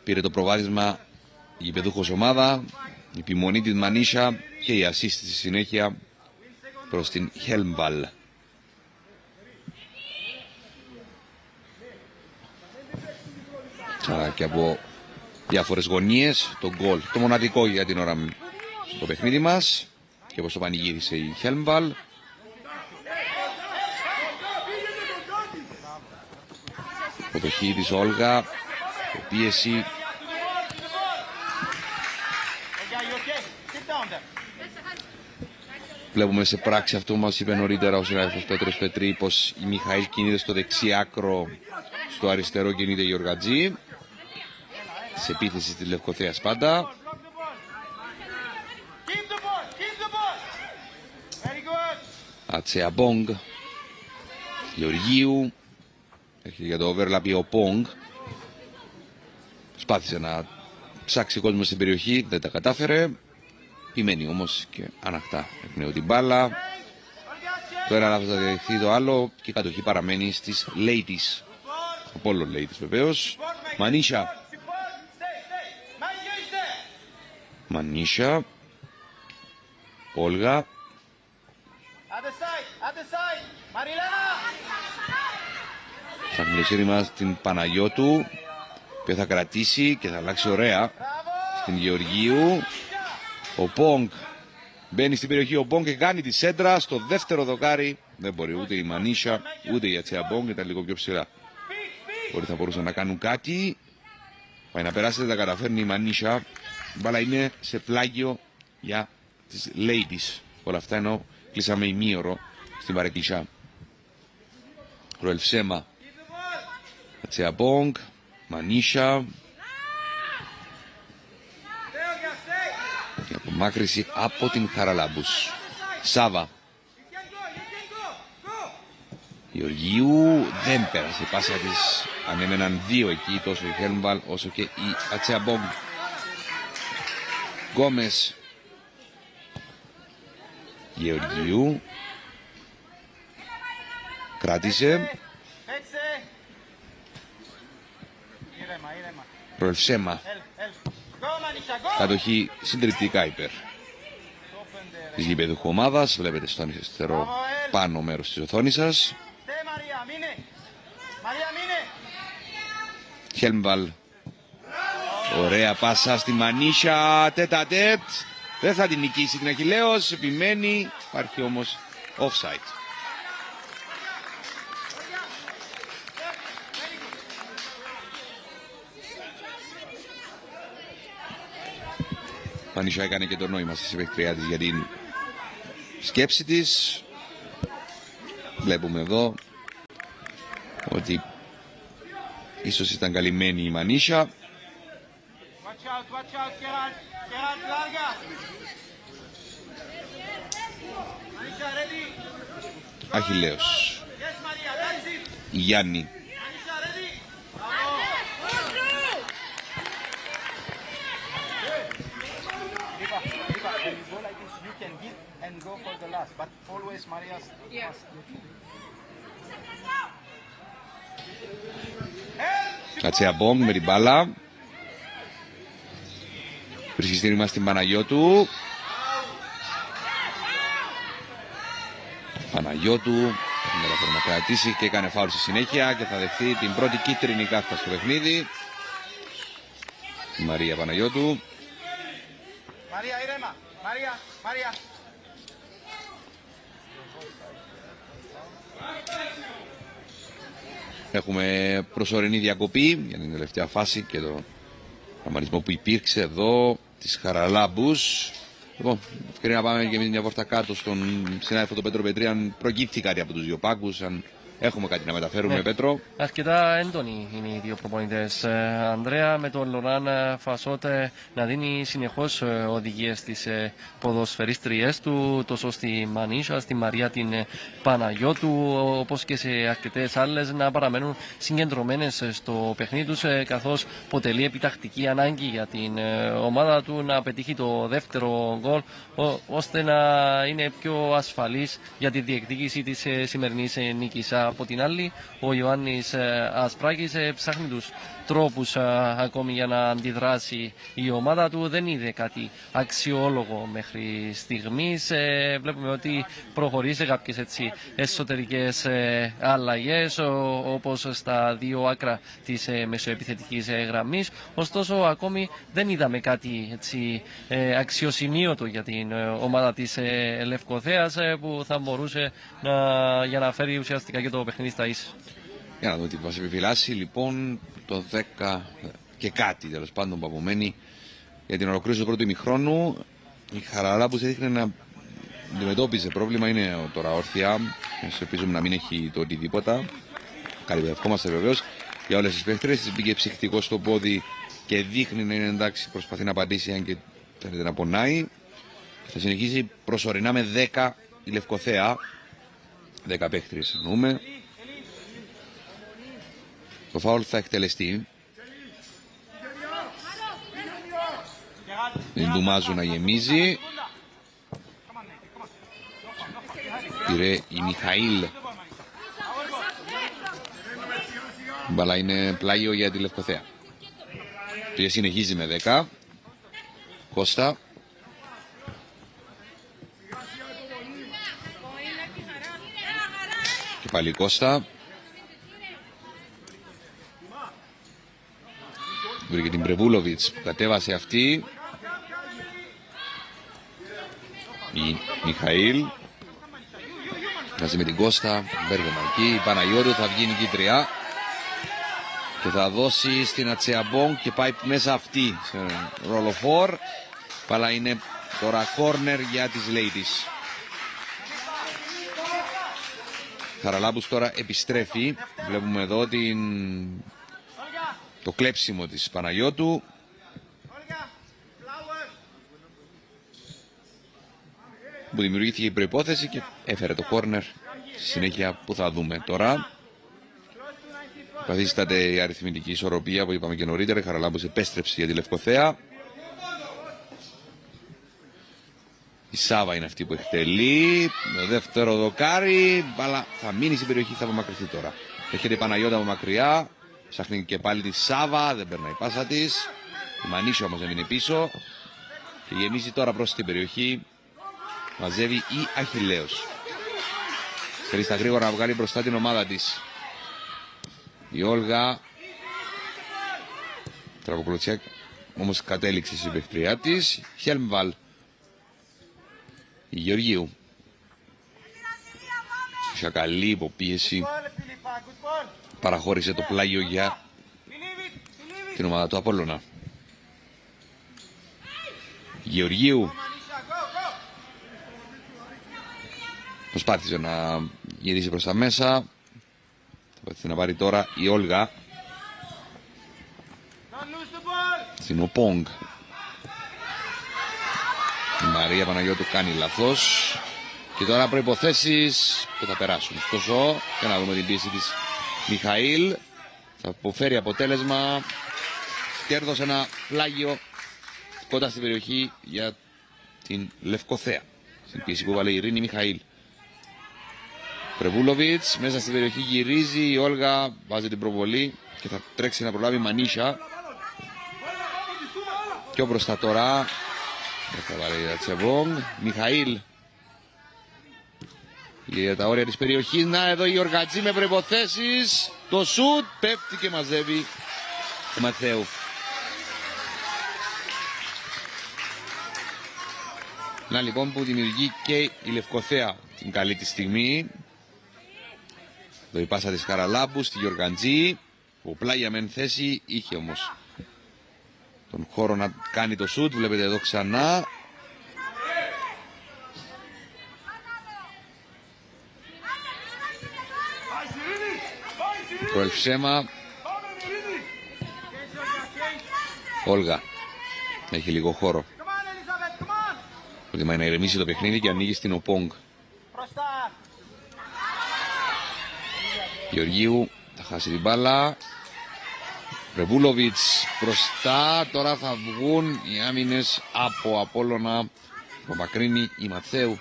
πήρε το προβάδισμα η γηπεδούχος ομάδα, η επιμονή της Μανίσια και η ασίστη στη συνέχεια προς την Χέλμβαλ. Και από διάφορες γωνίες το γκολ, το μοναδικό για την ώρα στο παιχνίδι μας, και όπως το πανηγύρισε η Χέλμβαλ. Προτοχή της Όλγα, πίεση. Βλέπουμε σε πράξη αυτό που μας είπε νωρίτερα ο συνάδελφος Πέτρος Πετρή, πως η Μιχαήλ κινείται στο δεξί άκρο, στο αριστερό κινείται η Γεωργατζή. Της επίθεσης της Λευκοθέας πάντα. Ατσεαμπόγκ. Γεωργίου. Έχει για το overlap ο Πόγκ. Σπάθησε να ψάξει κόσμο στην περιοχή, δεν τα κατάφερε. Επιμένει όμως και αναχτά εκ νέου την μπάλα. Το ένα λάθος θα διαδεχθεί το άλλο και η κατοχή παραμένει στις Ladies. Apollo Ladies βεβαίως. Μανίσια. Μανίσια. Όλγα. Θα μιλήσει μας την Παναγιώτου, που θα κρατήσει και θα αλλάξει ωραία στην Γεωργίου. Ο Πόγκ μπαίνει στην περιοχή, ο Πόγκ και κάνει τη σέντρα στο δεύτερο δοκάρι. Δεν μπορεί ούτε η Μανίσια ούτε η Ατσεαμπόγκ, ήταν λίγο πιο ψηλά. Μπορεί θα μπορούσαν να κάνουν κάτι. Πάει να περάσει, δεν τα καταφέρνει η Μανίσια. Η μπάλα είναι σε πλάγιο για τις ladies. Όλα αυτά ενώ κλείσαμε ημίωρο στην παρεκκλησιά. Ροελφσέμα. Ατσεαμπόγκ. Μανίσια. Και απομάκρυση από την Χαραλάμπους. Σάβα. Γεωργίου δεν πέρασε η πάσα της. Ανέμεναν δύο εκεί, τόσο η Χέλμβαλ όσο και η Ατσεαμπόγκ. Γκόμες. Γεωργίου. Κράτησε. Ροελφσέμα. Κατοχή συντριπτικά υπέρ της γηπεδούχου ομάδας. Βλέπετε στο αριστερό πάνω μέρος της οθόνης σας. Χέλμβαλ. Ωραία πάσα στη Μανίσια. Τέτα-τέτ. Δεν θα την νικήσει την Αχιλλέος. Επιμένει. Υπάρχει όμως offside. Μανίσια έκανε και το νόημα στη συμπαικτριά της για την σκέψη της. Βλέπουμε εδώ ότι ίσως ήταν καλυμμένη η Μανίσια. Watch out, Gerald larga. Manisha ready. Αχιλλέος. Yes, Maria, that's it. Γιάννη. Manisha ready. When you go like this, you can give and go for the last, but always Maria's last. Ατσεαμπόγκ με την μπάλα. Βρίσκει στήριγμα στην Παναγιώτου. Παναγιώτου να κρατήσει και έκανε φάουλ στη συνέχεια και θα δεχθεί την πρώτη κίτρινη κάρτα στο παιχνίδι. Η Μαρία Παναγιώτου. Maria, Irema. Maria, Maria. Έχουμε προσωρινή διακοπή για την τελευταία φάση και το δραματισμό που υπήρξε εδώ της Χαραλάμπους. Λοιπόν, ευκαιρία να πάμε και εμείς μια βόρτα κάτω στον συνάδελφο τον Πέτρο Πετρή, αν προκύπτει κάτι από τους δύο πάγκους, αν έχουμε κάτι να μεταφέρουμε, Ναι. Πέτρο. Αρκετά έντονοι είναι οι δύο προπονητές. Ανδρέα με τον Λοράν Φασότ να δίνει συνεχώς οδηγίες στις ποδοσφαιρίστριές του, τόσο στη Μανίσια, στη Μαρία την Παναγιώτου, όπως και σε αρκετές άλλες να παραμένουν συγκεντρωμένες στο παιχνίδι τους, καθώς αποτελεί επιτακτική ανάγκη για την ομάδα του να πετύχει το δεύτερο γκολ, ώστε να είναι πιο ασφαλής για τη διεκδίκηση της σημερινής νίκης. Από την άλλη, ο Ιωάννης Ασπράκης ψάχνει τους τρόπους ακόμη για να αντιδράσει η ομάδα του. Δεν είδε κάτι αξιόλογο μέχρι στιγμής. Βλέπουμε ότι προχωρεί σε κάποιες εσωτερικές αλλαγές, όπως στα δύο άκρα της μεσοεπιθετικής γραμμής. Ωστόσο, ακόμη δεν είδαμε κάτι αξιοσημείωτο για την ομάδα της Λευκοθέας, που θα μπορούσε για να φέρει ουσιαστικά και το παιχνίδι στα ίσα. Για να δούμε τι μας επιφυλάσσει. Λοιπόν, το 10 και κάτι τέλος πάντων που απομένει για την ολοκλήρωση του πρώτου ημιχρόνου. Η Χαραλάμπους έδειχνε να αντιμετώπιζε πρόβλημα, είναι τώρα όρθια. Ελπίζουμε να μην έχει το οτιδήποτε. Κάτι που ευχόμαστε βεβαίως για όλες τις παίχτρες. Της μπήκε ψυχτικό στο πόδι και δείχνει να είναι εντάξει. Προσπαθεί να απαντήσει, αν και φαίνεται να πονάει. Θα συνεχίσει προσωρινά με 10 η Λευκοθέα. 10 παίχτρες εννοούμε. Το φάουλ θα εκτελεστεί. Δεν του Μάζου να γεμίζει. Πήρε η Μιχαήλ. Η μπαλά είναι πλάγιο για τη Λευκοθέα. Και συνεχίζει με 10. Κώστα. Και πάλι Κώστα. Βρήκε την Πρεβούλοβιτς που κατέβασε αυτή. Η Μιχαήλ. Μαζί με την Κώστα. Μπέργο Μαρκή. Η Παναγιώτου θα βγει νικήτρια. Και θα δώσει στην Ατσεαμπόγκ και πάει μέσα αυτή σε ρολοφόρ. Αλλά είναι τώρα corner για τις Ladies. Χαραλάμπους τώρα επιστρέφει. Βλέπουμε εδώ το κλέψιμο της Παναγιώτου. Που δημιουργήθηκε η προϋπόθεση και έφερε το corner. Στη συνέχεια που θα δούμε τώρα. Καθίσταται η αριθμητική ισορροπία που είπαμε και νωρίτερα. Η Χαραλάμπους επέστρεψε για τη Λευκοθέα. Η Σάβα είναι αυτή που εκτελεί. Το δεύτερο δοκάρι. Μπάλα θα μείνει στην περιοχή, θα απομακρυνθεί τώρα. Έρχεται η Παναγιώτα από μακριά. Ψάχνει και πάλι τη Σάβα. Δεν περνάει η πάσα τη. Η Μανίσιο όμως έμεινε πίσω. Και γεμίζει τώρα προς την περιοχή. Μαζεύει η Αχιλλέος. Θέλει στα γρήγορα να βγάλει μπροστά την ομάδα της. Η Όλγα. Τραγωπλωτσιά όμως κατέληξε στην παιχτριά της. Χέλμβαλ. Η Γεωργίου. Είχε καλή υποπίεση. Παραχώρησε το πλάγιο για την ομάδα του Απόλλωνα. Γεωργίου. Προσπάθησε να γυρίσει προς τα μέσα. Προσπάθησε να πάρει τώρα η Όλγα. Στην Οπόγκ. Η Μαρία Παναγιώτου κάνει λαθός. Και τώρα προϋποθέσεις που θα περάσουν. Ωστόσο, για να δούμε την πίεση της Μιχαήλ. Θα αποφέρει αποτέλεσμα. Κέρδος ένα πλάγιο κοντά στην περιοχή για την Λευκοθέα. Στην πίεση που βάλε η Ειρήνη Μιχαήλ. Πρεβούλοβιτς μέσα στην περιοχή γυρίζει. Η Όλγα βάζει την προβολή και θα τρέξει να προλάβει η Μανίσια. Πιο μπροστά τώρα. Θα βάλει η Ατσεαμπόγκ. Μιχαήλ. Για τα όρια της περιοχής. Να εδώ η Οργατζή με προϋποθέσεις. Το σουτ πέφτει και μαζεύει ο Μαθαίου. Να λοιπόν που δημιουργεί και η Λευκοθέα την καλή τη στιγμή. Εδώ η πάσα της Χαραλάμπου στη Γιοργαντζή. Που πλάγια μεν θέση είχε όμως τον χώρο να κάνει το σουτ. Βλέπετε εδώ ξανά. Προελψέμα. Όλγα. Έχει λίγο χώρο. Προτιμάει να ηρεμήσει το παιχνίδι και ανοίγει στην Οπόγκ. Γεωργίου θα χάσει την μπάλα. Ρεβούλοβιτς μπροστά. Τώρα θα βγουν οι άμυνες από Απόλλωνα. Παπακρίνη η Μαθαίου.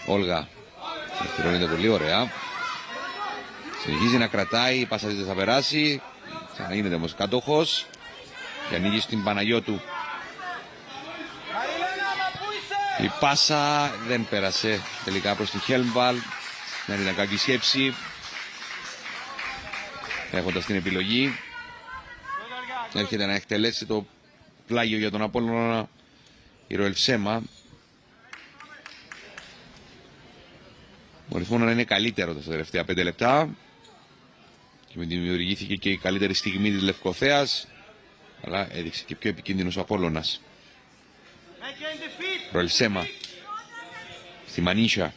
Όλγα. Ευθυρώνεται πολύ ωραία. Συνεχίζει να κρατάει. Η πάσα της θα περάσει. Ξαναγίνεται όμως κάτοχος. Και ανοίγει στην Παναγιώτου. Η πάσα δεν πέρασε τελικά προς τη Χέλμβαλ. Να είναι κακή σκέψη. Έχοντας την επιλογή. Έρχεται να εκτελέσει το πλάγιο για τον Απόλλωνα η Ροελψέμα. Ο ρυθμός να είναι καλύτερο τα τελευταία 5 λεπτά. Και με δημιουργήθηκε και η καλύτερη στιγμή της Λευκοθέας. Αλλά έδειξε και πιο επικίνδυνος ο Απόλλωνας. Ροελψέμα. Στη Μανίσια.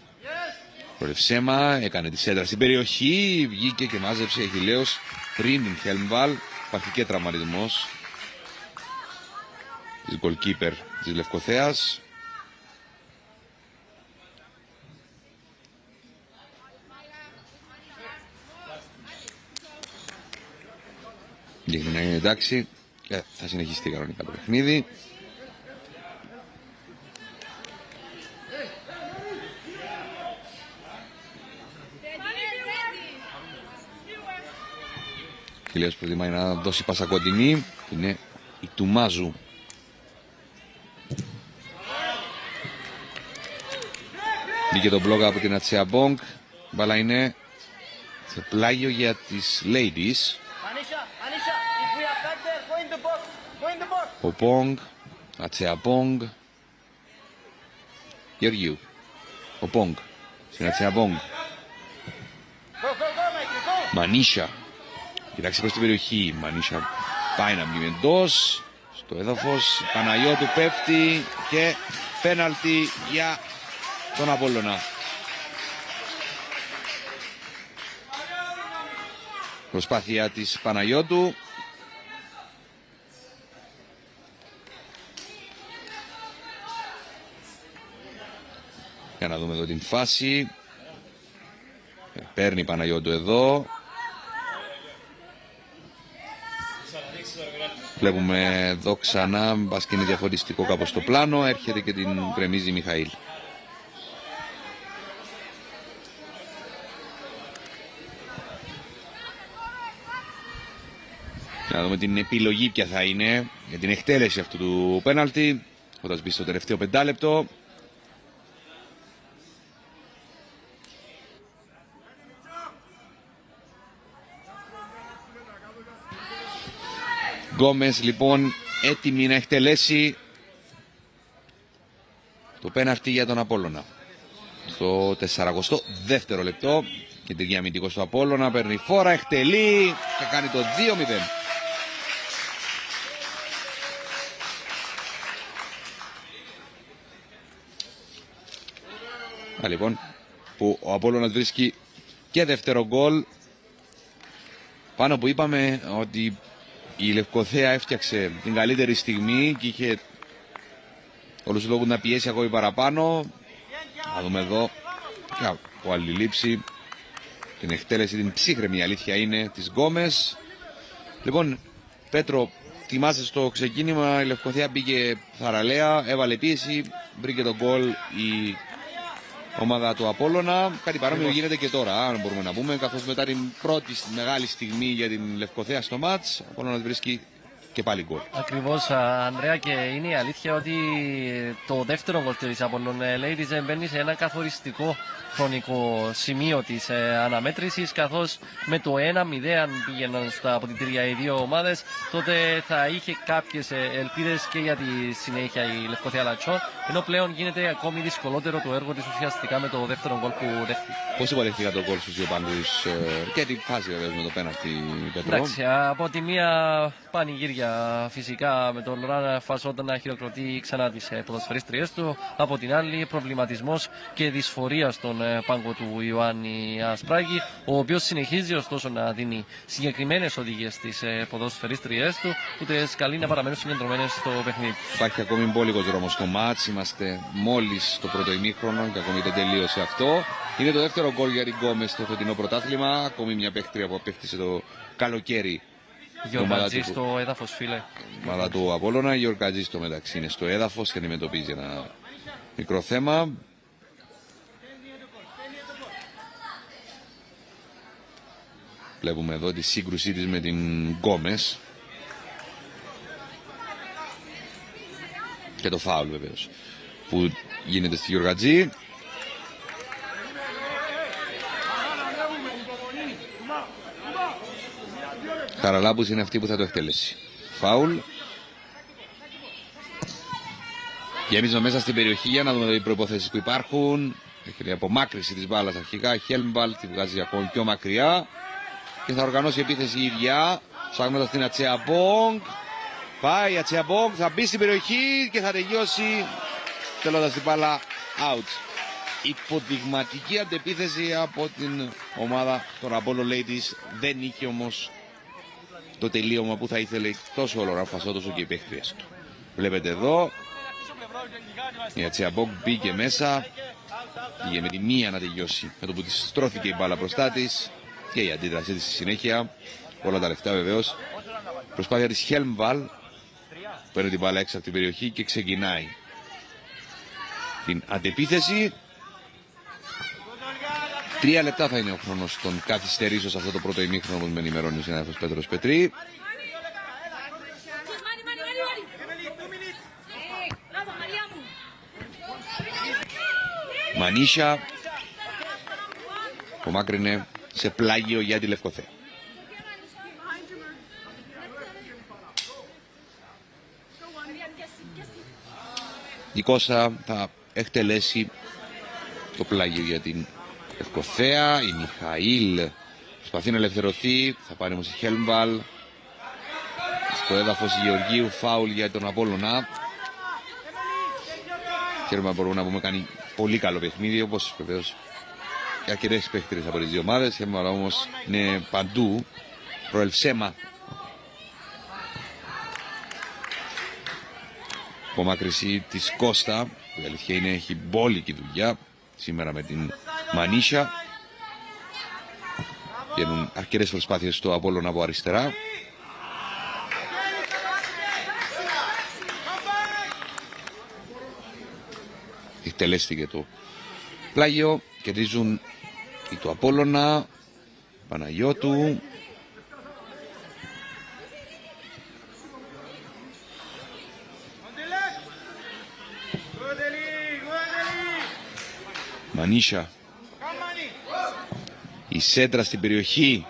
Ροελψέμα έκανε τη σέντρα στην περιοχή. Βγήκε και μάζεψε Αχιλλέος πριν την Χέλμβαλ. Υπάρχει και τραυματισμός της goalkeeper της Λευκοθέας. Δείχνει να είναι εντάξει και θα συνεχιστεί κανονικά το παιχνίδι. Αχιλλέος προτιμάει να δώσει πάσα κοντινή. Είναι η Τουμάζου. Μπήκε το μπλοκ από την Ατσεαμπόγκ. Μπάλα είναι σε πλάγιο για τις Ladies. Οπόγκ, Ατσεαμπόγκ, Γεωργίου. Οπόγκ, στην Ατσεαμπόγκ. Μανίσια. Κοιτάξτε προς την περιοχή. Μανίσια πάει να μπει εντός. Στο έδαφος. Παναγιώτου πέφτει και πέναλτι για τον Απόλλωνα. Προσπάθεια της Παναγιώτου. Για να δούμε εδώ την φάση. Παίρνει η Παναγιώτου εδώ. Βλέπουμε εδώ ξανά, μπας και είναι διαφορετικό κάπως στο πλάνο. Έρχεται και την γκρεμίζει Μιχαήλ. Να δούμε την επιλογή ποια θα είναι για την εκτέλεση αυτού του πέναλτι. Όταν μπει στο τελευταίο πεντάλεπτο. Γκόμες λοιπόν έτοιμη να εκτελέσει το πέναλτι για τον Απόλλωνα. Στο 42ο λεπτό και τη διαμυντικό στο Απόλλωνα, παίρνει φόρα, εκτελεί και κάνει το 2-0. Λοιπόν, που ο Απόλλωνας βρίσκει και δεύτερο γκολ. Πάνω που είπαμε ότι η Λευκοθέα έφτιαξε την καλύτερη στιγμή και είχε όλους τους λόγους να πιέσει ακόμη παραπάνω. Να δούμε εδώ από άλλη λήψη την εκτέλεση, την ψύχρεμη αλήθεια είναι της Γκόμες. Λοιπόν, Πέτρο, θυμάσαι στο ξεκίνημα η Λευκοθέα μπήκε θαραλέα, έβαλε πίεση, βρήκε τον γκολ η ομάδα του Απόλλωνα. Κάτι παρόμοιο γίνεται και τώρα, αν μπορούμε να πούμε, καθώς μετά την πρώτη μεγάλη στιγμή για την Λευκοθέα στο μάτς, ο Απόλλωνας βρίσκει και πάλι γκολ. Ακριβώς, Ανδρέα, και είναι η αλήθεια ότι το δεύτερο γκολ της Απόλλων Ladies μπαίνει σε ένα καθοριστικό χρονικό σημείο της αναμέτρησης, καθώς με το 1-0 αν πήγαιναν στα αποδυτήρια οι δύο ομάδες, τότε θα είχε κάποιες ελπίδες και για τη συνέχεια η Λευκοθέα Λατσό, ενώ πλέον γίνεται ακόμη δυσκολότερο το έργο της ουσιαστικά με το δεύτερο γκολ που δέχτηκε. Πώς υποδέχτηκα το γκολ στους δύο πάντους και τη φάση βέβαια με το πέναλτι, Πέτρο? Εντάξει, από τη μία πανηγύρια φυσικά με τον Ράνα Φασόντα να χειροκροτεί ξανά τις ποδοσφαιρίστριές του, από την άλλη προβληματισμός και δυσφορία στον πάγκο του Ιωάννη Ασπράγη, ο οποίος συνεχίζει ωστόσο να δίνει συγκεκριμένες οδηγίες στις ποδοσφαιρίστριές του, ούτε καλεί να παραμένουν συγκεντρωμένες στο παιχνίδι. Υπάρχει ακόμη μπόλικος δρόμος στο μάτς, είμαστε μόλις στο πρώτο ημίχρονο και ακόμη δεν τελείωσε αυτό. Είναι το δεύτερο γκολ για την Γκόμες στο φετινό πρωτάθλημα, ακόμη μια παίχτρια που απέκτησε το καλοκαίρι. Γιωργατζή στο έδαφος, φίλε. Η ομάδα του Απόλλωνα, Γιωργατζή στο μεταξύ είναι στο έδαφος και αντιμετωπίζει ένα μικρό θέμα. Βλέπουμε εδώ τη σύγκρουσή της με την Γκόμες. Και το φάουλ βεβαίως που γίνεται στη Γιωργατζή. Χαραλάμπους είναι αυτή που θα το εκτελέσει. Φάουλ. Γεμίζουμε μέσα στην περιοχή για να δούμε οι προϋποθέσεις που υπάρχουν. Έχει η απομάκρυση της μπάλας αρχικά. Χέλμπαλ τη βγάζει ακόμη πιο μακριά. Και θα οργανώσει επίθεση η ίδια. Ψάχνοντας την Ατσεαμπόγκ. Πάει η Ατσεαμπόγκ, θα μπει στην περιοχή και θα τελειώσει στέλνοντας την μπάλα out. Υποδειγματική αντεπίθεση από την ομάδα των Apollo Ladies. Δεν είχε όμως το τελείωμα που θα ήθελε τόσο ο Λοράν Φασό όσο και οι παίχτριες του. Βλέπετε εδώ η Ατσεαμπόγκ μπήκε μέσα, πήγε με τη μία να τελειώσει με το που της στρώθηκε η μπάλα μπροστά της και η αντίδρασή της στη συνέχεια. Όλα τα λεφτά βεβαίως. Προσπάθεια της Χέλμβαλ, παίρνει την μπάλα έξω από την περιοχή και ξεκινάει την αντεπίθεση. 3 λεπτά θα είναι ο χρόνος των καθυστερήσεων σε αυτό το πρώτο ημίχρονο που με ενημερώνει ο συνάδελφος Πέτρος Πετρή. Μανίσια που μάκρυνε σε πλάγιο για τη Λευκοθέα. Η Κώσα θα εκτελέσει το πλάγιο για την Λευκοθέα. Η Μιχαήλ Προσπαθεί να ελευθερωθεί, θα πάρει όμως η Χέλμβαλ. Στο έδαφος Γεωργίου, φάουλ για τον Απόλλωνα. Χαίρομαι, μπορούμε να πούμε, κάνει πολύ καλό παιχνίδι, όπως βεβαίως οι αρκετές παίχτες από τις δύο ομάδες. Χαίρομαι, αλλά όμως είναι παντού. Ροελφσέμα. Απομάκρυση της Κώστα, που η αλήθεια είναι έχει μπόλικη δουλειά σήμερα με την Μανίσια. Βγαίνουν αρκετές προσπάθειες στο Απόλλωνα από αριστερά. Εκτελέστηκε το πλάγιο. Κερδίζουν οι του Απόλλωνα, Παναγιώτου. Μανίσια. Η σέντρα στην περιοχή.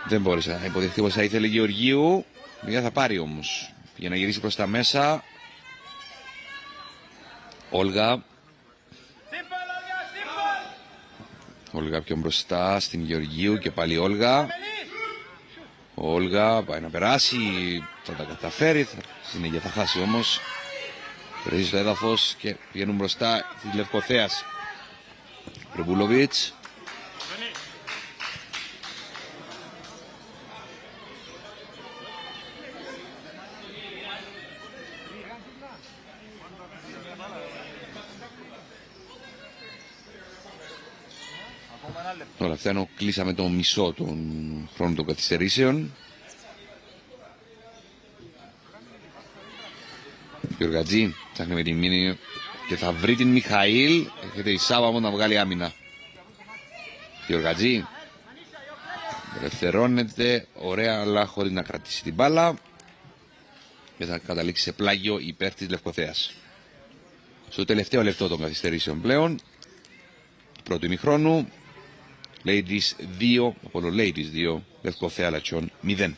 Δεν μπόρεσε να υποδεχτεί όπως θα ήθελε Γεωργίου. Μια θα πάρει όμως. Για να γυρίσει προς τα μέσα. Όλγα. Όλγα πιο μπροστά στην Γεωργίου και πάλι Όλγα. Ο Όλγα πάει να περάσει. Θα τα καταφέρει. Συνέχεια θα χάσει όμως. Περίζει στο έδαφος και πηγαίνουν μπροστά τη Λευκοθέας. Πρεμπούλοβιτς. Όλα αυτά ενώ κλείσαμε το μισό των χρόνων των καθυστερήσεων. Γιωργατζή ψάχνει με την μήνυ και θα βρει την Μιχαήλ. Έρχεται η Σάβα μόνο να βγάλει άμυνα. Γιωργατζή ελευθερώνεται ωραία, αλλά χωρίς να κρατήσει την μπάλα και θα καταλήξει σε πλάγιο υπέρ της Λευκοθέας. Στο τελευταίο λεπτό των καθυστερήσεων πλέον, πρώτου ημιχρόνου, Ladies 2, Απόλλων Ladies 2, Λευκοθέα Λατσιών 0.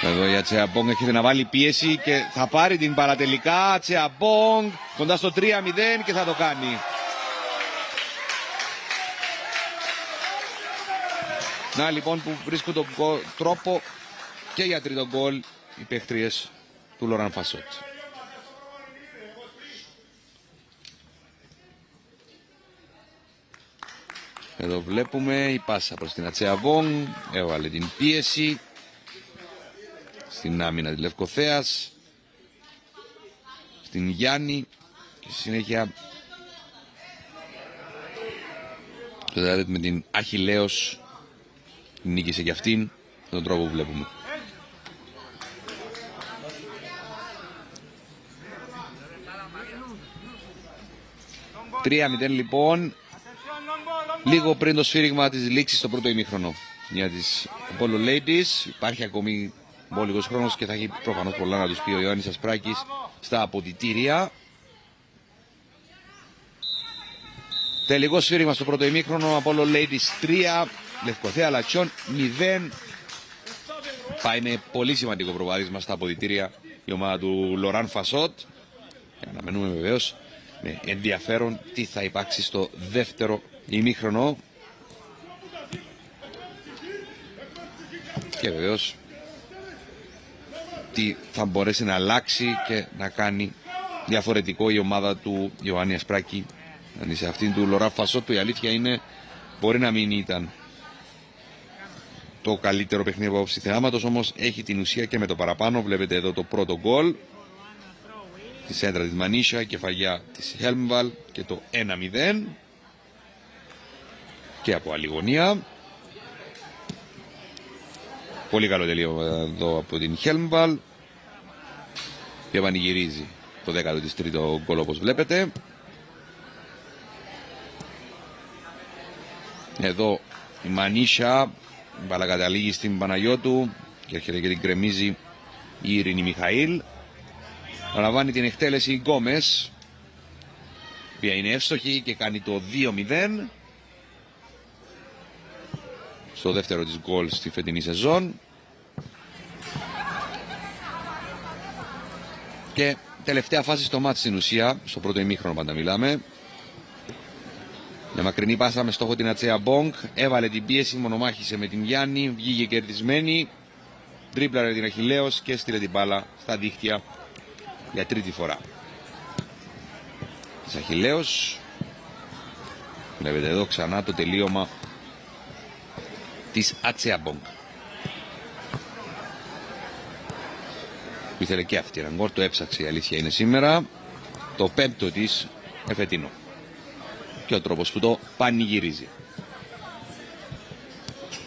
Εδώ η Ατσεαμπόγκ έρχεται να βάλει πίεση και θα πάρει την παρατελικά. Ατσεαμπόγκ κοντά στο 3-0 και θα το κάνει. Να λοιπόν που βρίσκουν τον τρόπο και για τρίτο γκολ οι παίχτριες του Λοράν Φασότ. Εδώ βλέπουμε η πάσα προς την Ατσεαμπόγκ. Έβαλε την πίεση στην άμυνα της Λευκοθέας, στην Γιάννη και στη συνέχεια το δηλαδή με την Αχιλλέος νίκησε και αυτήν με τον τρόπο που βλέπουμε. «3-0» λοιπόν, λίγο πριν το σφύριγμα της λήξης στο πρώτο ημίχρονο για τις Apollo Ladies. Υπάρχει ακόμη μπόλικος χρόνος και θα έχει προφανώς πολλά να τους πει ο Ιωάννης Ασπράκης στα αποδυτήρια. Τελικό σφύριγμα στο πρώτο ημίχρονο, Apollo Ladies 3, Λευκοθέα Λατσιών 0. Πάει με πολύ σημαντικό προβάδισμα στα αποδυτήρια η ομάδα του Λοράν Φασότ. Αναμένουμε βεβαίως με ενδιαφέρον τι θα υπάρξει στο δεύτερο ημίχρονο. Και βεβαίως τι θα μπορέσει να αλλάξει και να κάνει διαφορετικό η ομάδα του Ιωάννη Ασπράκη σε αυτήν του Λοράν Φασότ, που η αλήθεια είναι μπορεί να μην ήταν το καλύτερο παιχνίδι από άποψη θεάματος, όμως έχει την ουσία και με το παραπάνω. Βλέπετε εδώ το πρώτο γκολ τη σέντρα της Μανίσια, κεφαλιά της Χέλμβαλ και το 1-0 και από άλλη γωνία. Πολύ καλό τελείωμα εδώ από την Χέλμβαλ και πανηγυρίζει το 13ο γκολ όπως βλέπετε. Εδώ η Μανίσια, η μπάλα καταλήγει στην Παναγιώτου και έρχεται και την κρεμίζει η Ειρήνη Μιχαήλ. Αναλαμβάνει την εκτέλεση Γκόμες, η οποία είναι εύστοχη και κάνει το 2-0 στο δεύτερο της γκολ στη φετινή σεζόν. Και τελευταία φάση στο μάτς στην ουσία, στο πρώτο ημίχρονο πάντα μιλάμε. Με μακρινή πάσα με στόχο την Ατσέα Μπόγκ, έβαλε την πίεση, μονομάχησε με την Γιάννη, βγήκε κερδισμένη, τρίπλαρε την Αχιλλέος και στείλε την μπάλα στα δίχτυα για τρίτη φορά. Της Αχιλλέος, βλέπετε εδώ ξανά το τελείωμα της Ατσέα Μπόγκ. Που ήθελε και αυτή έναν γκολ, το έψαξε η αλήθεια είναι σήμερα, το πέμπτο της εφετινό. Και ο τρόπος που το πανηγυρίζει.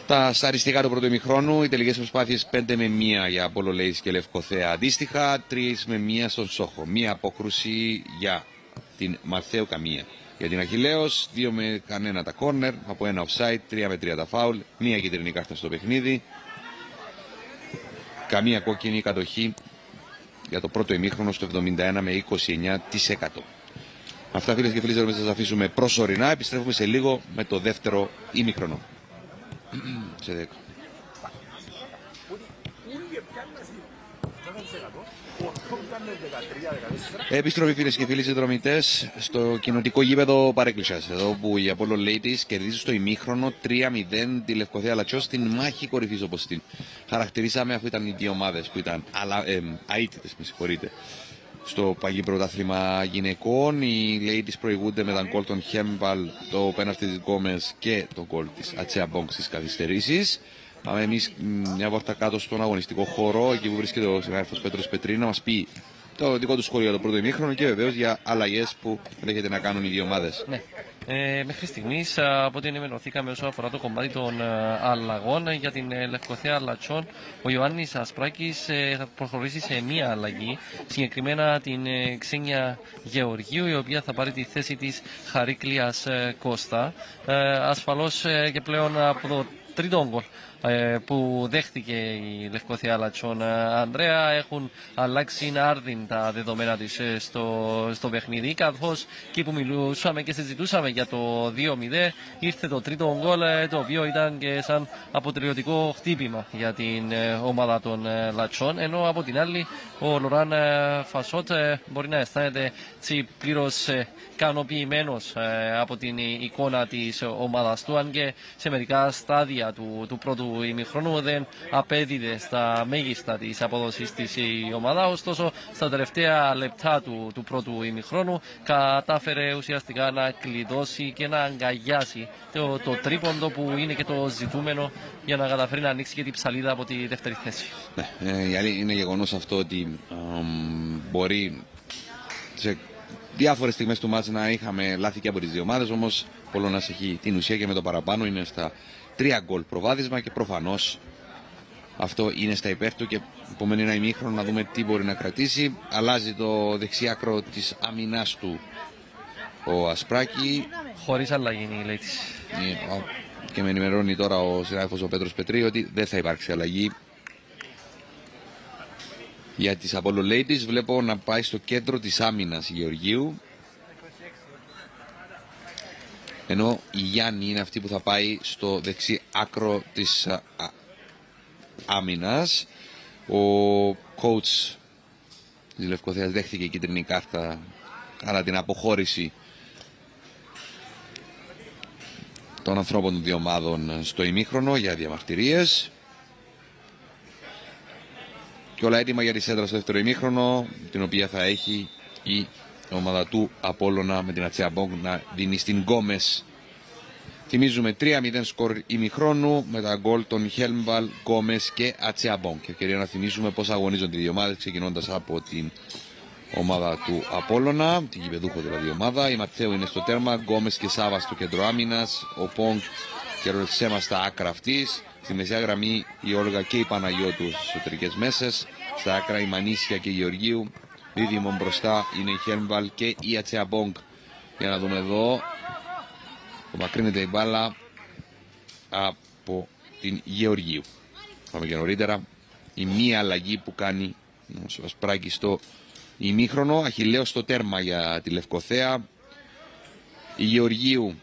Τα σταριστικά του πρώτου ημιχρόνου, οι τελικές προσπάθειες 5 με 1 για Απόλλω Λέης και Λευκοθέα αντίστοιχα, 3 με 1 στον Σόχο. Μία απόκρουση για την Μαρθαίου, καμία. Για την Αχιλλέος, 2 με κανένα τα κόρνερ, από 1 offside, 3 με 3 τα φάουλ, μία κίτρινη κάρτα στο παιχνίδι, καμία κόκκινη κατοχή για το πρώτο ημίχρονο στο 71 με 29%. Αυτά, φίλες και φίλοι, θα σας αφήσουμε προσωρινά. Επιστρέφουμε σε λίγο με το δεύτερο ημίχρονο. Επιστροφή, φίλες και φίλοι συνδρομητές, στο κοινοτικό γήπεδο Παρέκκλησιας, εδώ που η Απόλλω Λέιτης κερδίζει στο ημίχρονο 3-0 τη Λευκοθέα Λατσιό στην μάχη κορυφής, όπως την χαρακτηρίσαμε, αφού ήταν οι δύο ομάδες που ήταν αίτητες, με συγχωρείτε. Στο παγί πρωτάθλημα γυναικών, οι Ladies προηγούνται με τον γκολ των Χέμβαλ, το πέναλτι της Γκόμες και το γκολ της Ατσέα Μπόγκ στις καθυστερήσεις. Πάμε εμείς μια βόλτα κάτω στον αγωνιστικό χώρο, εκεί που βρίσκεται ο συνάδελφος Πέτρος Πετρή, να μας πει το δικό του σχόλιο για το πρώτο ημίχρονο και βεβαίως για αλλαγές που έρχεται να κάνουν οι δύο ομάδες. Ναι. Μέχρι στιγμής, από ό,τι ενημερωθήκαμε όσον αφορά το κομμάτι των αλλαγών για την Λευκοθέα Λατσιών, ο Ιωάννης Ασπράκης θα προχωρήσει σε μία αλλαγή, συγκεκριμένα την Ξένια Γεωργίου, η οποία θα πάρει τη θέση της Χαρίκλιας Κώστα. Ασφαλώς και πλέον από το τρίτο γκολ που δέχτηκε η Λευκοθέα Λατσιών, Ανδρέα, έχουν αλλάξει άρδιν τα δεδομένα της στο παιχνίδι, καθώς εκεί που μιλούσαμε και συζητούσαμε για το 2-0 ήρθε το τρίτο γκολ, το οποίο ήταν και σαν αποτελεσματικό χτύπημα για την ομάδα των Λατσιών, ενώ από την άλλη ο Λοράν Φασότ μπορεί να αισθάνεται πλήρως ικανοποιημένος από την εικόνα της ομάδας του, αν και σε μερικά στάδια του πρώτου ημιχρόνου δεν απέδιδε στα μέγιστα της απόδοσης της η ομάδα, ωστόσο στα τελευταία λεπτά του πρώτου ημιχρόνου κατάφερε ουσιαστικά να κλειδώσει και να αγκαλιάσει το τρίποντο που είναι και το ζητούμενο για να καταφέρει να ανοίξει και την ψαλίδα από τη δεύτερη θέση. Είναι γεγονός αυτό ότι μπορεί σε διάφορες στιγμές του μάτς να είχαμε λάθη και από τις δύο ομάδες, όμως Πολώνας έχει την ουσία και με το παραπάνω, είναι στα 3 γκολ προβάδισμα και προφανώς αυτό είναι στα υπέρ του και επομένει ένα ημίχρονο να δούμε τι μπορεί να κρατήσει. Αλλάζει το δεξιάκρο της αμυνάς του ο Ασπράκη. Χωρίς αλλαγή η Λέιτης. Και με ενημερώνει τώρα ο συνάδελφος ο Πέτρος Πετρή ότι δεν θα υπάρξει αλλαγή για τις Απόλλω Λέιτης. Βλέπω να πάει στο κέντρο της άμυνας η Γεωργίου, ενώ η Γιάννη είναι αυτή που θα πάει στο δεξί άκρο της άμυνας. Ο coach της Λευκοθέας δέχθηκε κίτρινη κάρτα κατά την αποχώρηση των ανθρώπων των δύο ομάδων στο ημίχρονο για διαμαρτυρίες. Και όλα έτοιμα για τη σέντρα στο δεύτερο ημίχρονο, την οποία θα έχει η ομάδα του Απόλλωνα με την Ατσέα Μπόγκ να δίνει στην Γκόμες. Θυμίζουμε 3-0 σκορ ημιχρόνου με τα γκολ των Χέλμβαλ, Γκόμες και Ατσέα Μπόγκ. Και ευκαιρία να θυμίσουμε πώς αγωνίζονται οι δύο ομάδες, ξεκινώντας από την ομάδα του Απόλλωνα, την γηπεδούχο δηλαδή ομάδα. Η Ματθαίου είναι στο τέρμα, Γκόμες και Σάβα στο κέντρο άμυνας, ο Πόγκ και Ρολσέμα στα άκρα αυτής. Στη μεσαία γραμμή η Όλγα και η Παναγιώτου στις εσωτερικές μέσες. Στα άκρα η Μανίσια και η Γεωργίου. Δίδυμο μπροστά είναι η Χέλμβαλ και η Ατσέα Μπόγκ. Για να δούμε εδώ. Απομακρύνεται η μπάλα από την Γεωργίου. Πάμε και νωρίτερα. Η μία αλλαγή που κάνει ο Ασπράκης στο ημίχρονο. Αχιλλέος στο τέρμα για τη Λευκοθέα. Η Γεωργίου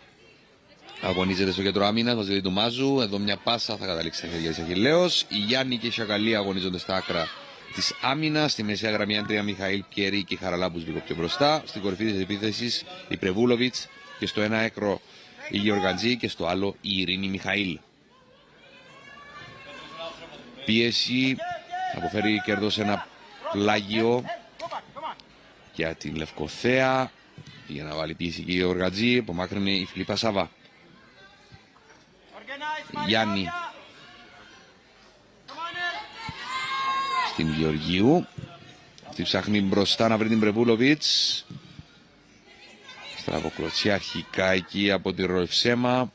αγωνίζεται στο κέντρο άμυνα, θα ζητεί του Μάζου. Εδώ μια πάσα θα καταλήξει στα χέρια της Αχιλλέος. Η Γιάννη και η Σακαλία αγωνίζονται στα άκρα της άμυνας. Στη μεσαία γραμμή Αντρέα Μιχαήλ, Πιέρη και Χαραλάμπους λίγο πιο μπροστά. Στην κορυφή της επίθεσης η Πρεβούλοβιτς και στο ένα έκρο η Γεωργαντζή και στο άλλο η Ειρήνη Μιχαήλ. Πίεση, αποφέρει κέρδος ένα πλάγιο για την Λευκοθέα. Για να βάλει πίεση και η Γεωργαντζή, απομάκρυνε η Φιλίππα Σάβα. Γιάννη στην Γεωργίου. Τη ψάχνει μπροστά να βρει την Πρεβούλοβιτς. Στραβοκλωτσιά αρχικά εκεί από τη Ροευσέμα.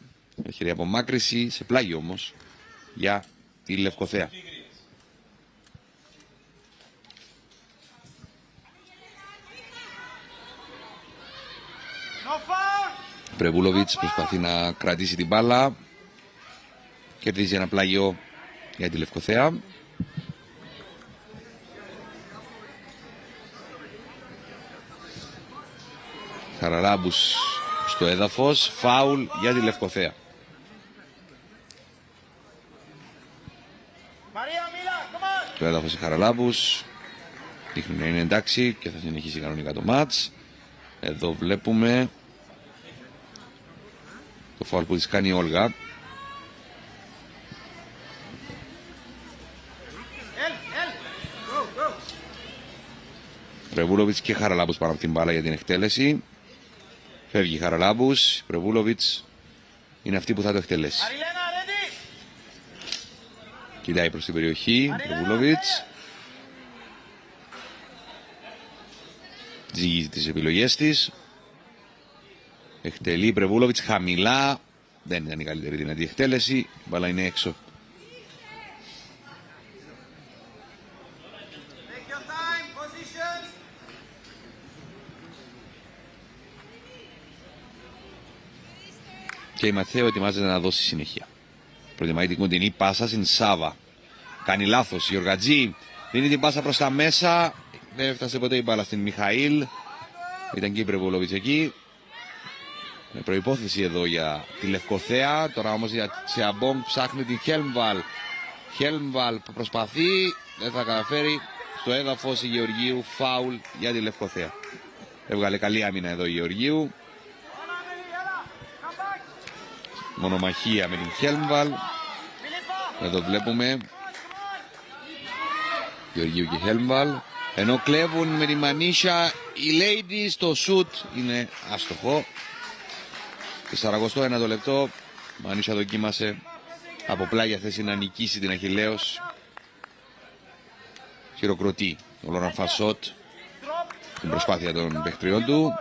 Έχει απομάκρυση, σε πλάγιο όμως για τη Λευκοθέα. Πρεβούλοβιτς προσπαθεί να κρατήσει την μπάλα. Κερδίζει ένα πλάγιο για τη Λευκοθέα. Χαραλάμπους στο έδαφος. Φάουλ για τη Λευκοθέα. Στο έδαφος η Χαραλάμπους. Δείχνει να είναι εντάξει και θα συνεχίσει κανονικά το μάτς. Εδώ βλέπουμε το φάουλ που της κάνει η Όλγα. Πρεβούλοβιτς και Χαραλάμπους πάνω από την μπάλα για την εκτέλεση. Φεύγει η Χαραλάμπους. Πρεβούλοβιτς είναι αυτή που θα το εκτελέσει. Κοιτάει προς την περιοχή. Πρεβούλοβιτς ζυγίζει τις επιλογές της. Εκτελεί η Πρεβούλοβιτς χαμηλά. Δεν ήταν η καλύτερη δυνατή εκτέλεση. Η μπάλα είναι έξω. Και η Μαθαίο ετοιμάζεται να δώσει συνέχεια. Προτιμάει την κοντινή πάσα στην Σάβα. Κάνει λάθος. Η Γεωργαντζή δίνει την πάσα προς τα μέσα. Δεν έφτασε ποτέ η μπάλα στην Μιχαήλ. Ήταν και η Πρεβούλοβιτς εκεί. Με προϋπόθεση εδώ για τη Λευκοθέα. Τώρα όμως για Τσεαμπόγκ ψάχνει την Χέλμβαλ. Χέλμβαλ προσπαθεί. Δεν θα καταφέρει. Στο έδαφος η Γεωργίου. Φάουλ για τη Λευκοθέα. Έβγαλε καλή άμυνα εδώ η Γεωργίου. Μονομαχία με την Χέλμβαλ. Εδώ βλέπουμε Γεωργίου και Χέλμβαλ. Ενώ κλέβουν με τη Μανίσια οι Ladies. Το σουτ είναι άστοχο. Στο 41ο λεπτό Μανίσια δοκίμασε από πλάγια θέση να νικήσει την Αχιλλέος. Χειροκροτεί ο Λόραν Φασότ την προσπάθεια των παιχτριών του.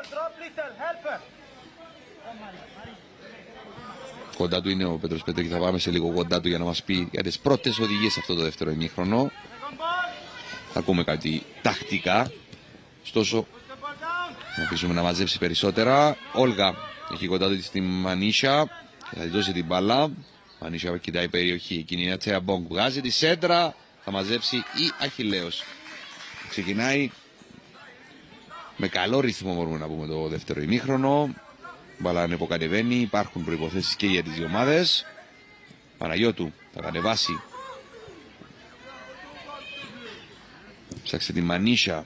Κοντά του είναι ο Πέτρος Πετρίκη. Θα πάμε σε λίγο κοντά του για να μας πει για τις πρώτες οδηγίες σε αυτό το δεύτερο ημίχρονο. Θα ακούμε κάτι τακτικά. Ωστόσο, να αφήσουμε να μαζέψει περισσότερα. Όλγα έχει κοντά του τη Μανίσια. Θα τη δώσει την μπάλα. Μανίσια κοιτάει περιοχή. Εκείνη η Τσεαμπόγκ βγάζει τη σέντρα. Θα μαζέψει η Αχιλλέος. Ξεκινάει με καλό ρυθμό, μπορούμε να πούμε, το δεύτερο ημίχρονο. Μπαλά ανεποκατεβαίνει, υπάρχουν προϋποθέσεις και για τις δύο ομάδες. Παναγιώτου θα κατεβάσει. Ψάξε τη Μανίσια.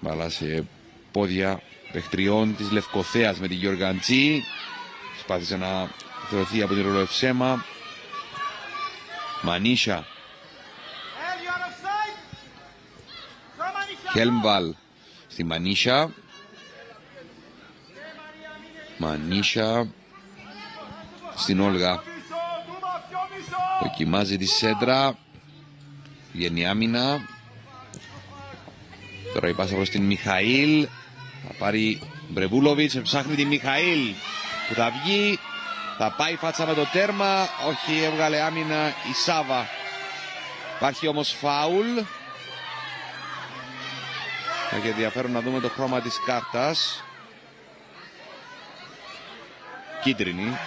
Μπαλά σε πόδια παιχτριών της Λευκοθέας με τη Γεωργαντζή. Σπάθησε να θερωθεί από την Ροευσέμα. Μανίσια. Χέλμβαλ στη Μανίσια. Μανίσια στην Όλγα. Δοκιμάζει τη σέντρα. Βγαίνει άμυνα. Τώρα η πάσα προς την Μιχαήλ. Θα πάρει Πρεβούλοβιτς. Ψάχνει την Μιχαήλ που θα βγει. Θα πάει φάτσα με το τέρμα. Όχι, έβγαλε άμυνα η Σάβα. Υπάρχει όμως φάουλ. Έχει ενδιαφέρον να δούμε το χρώμα της κάρτας. Κίτρινη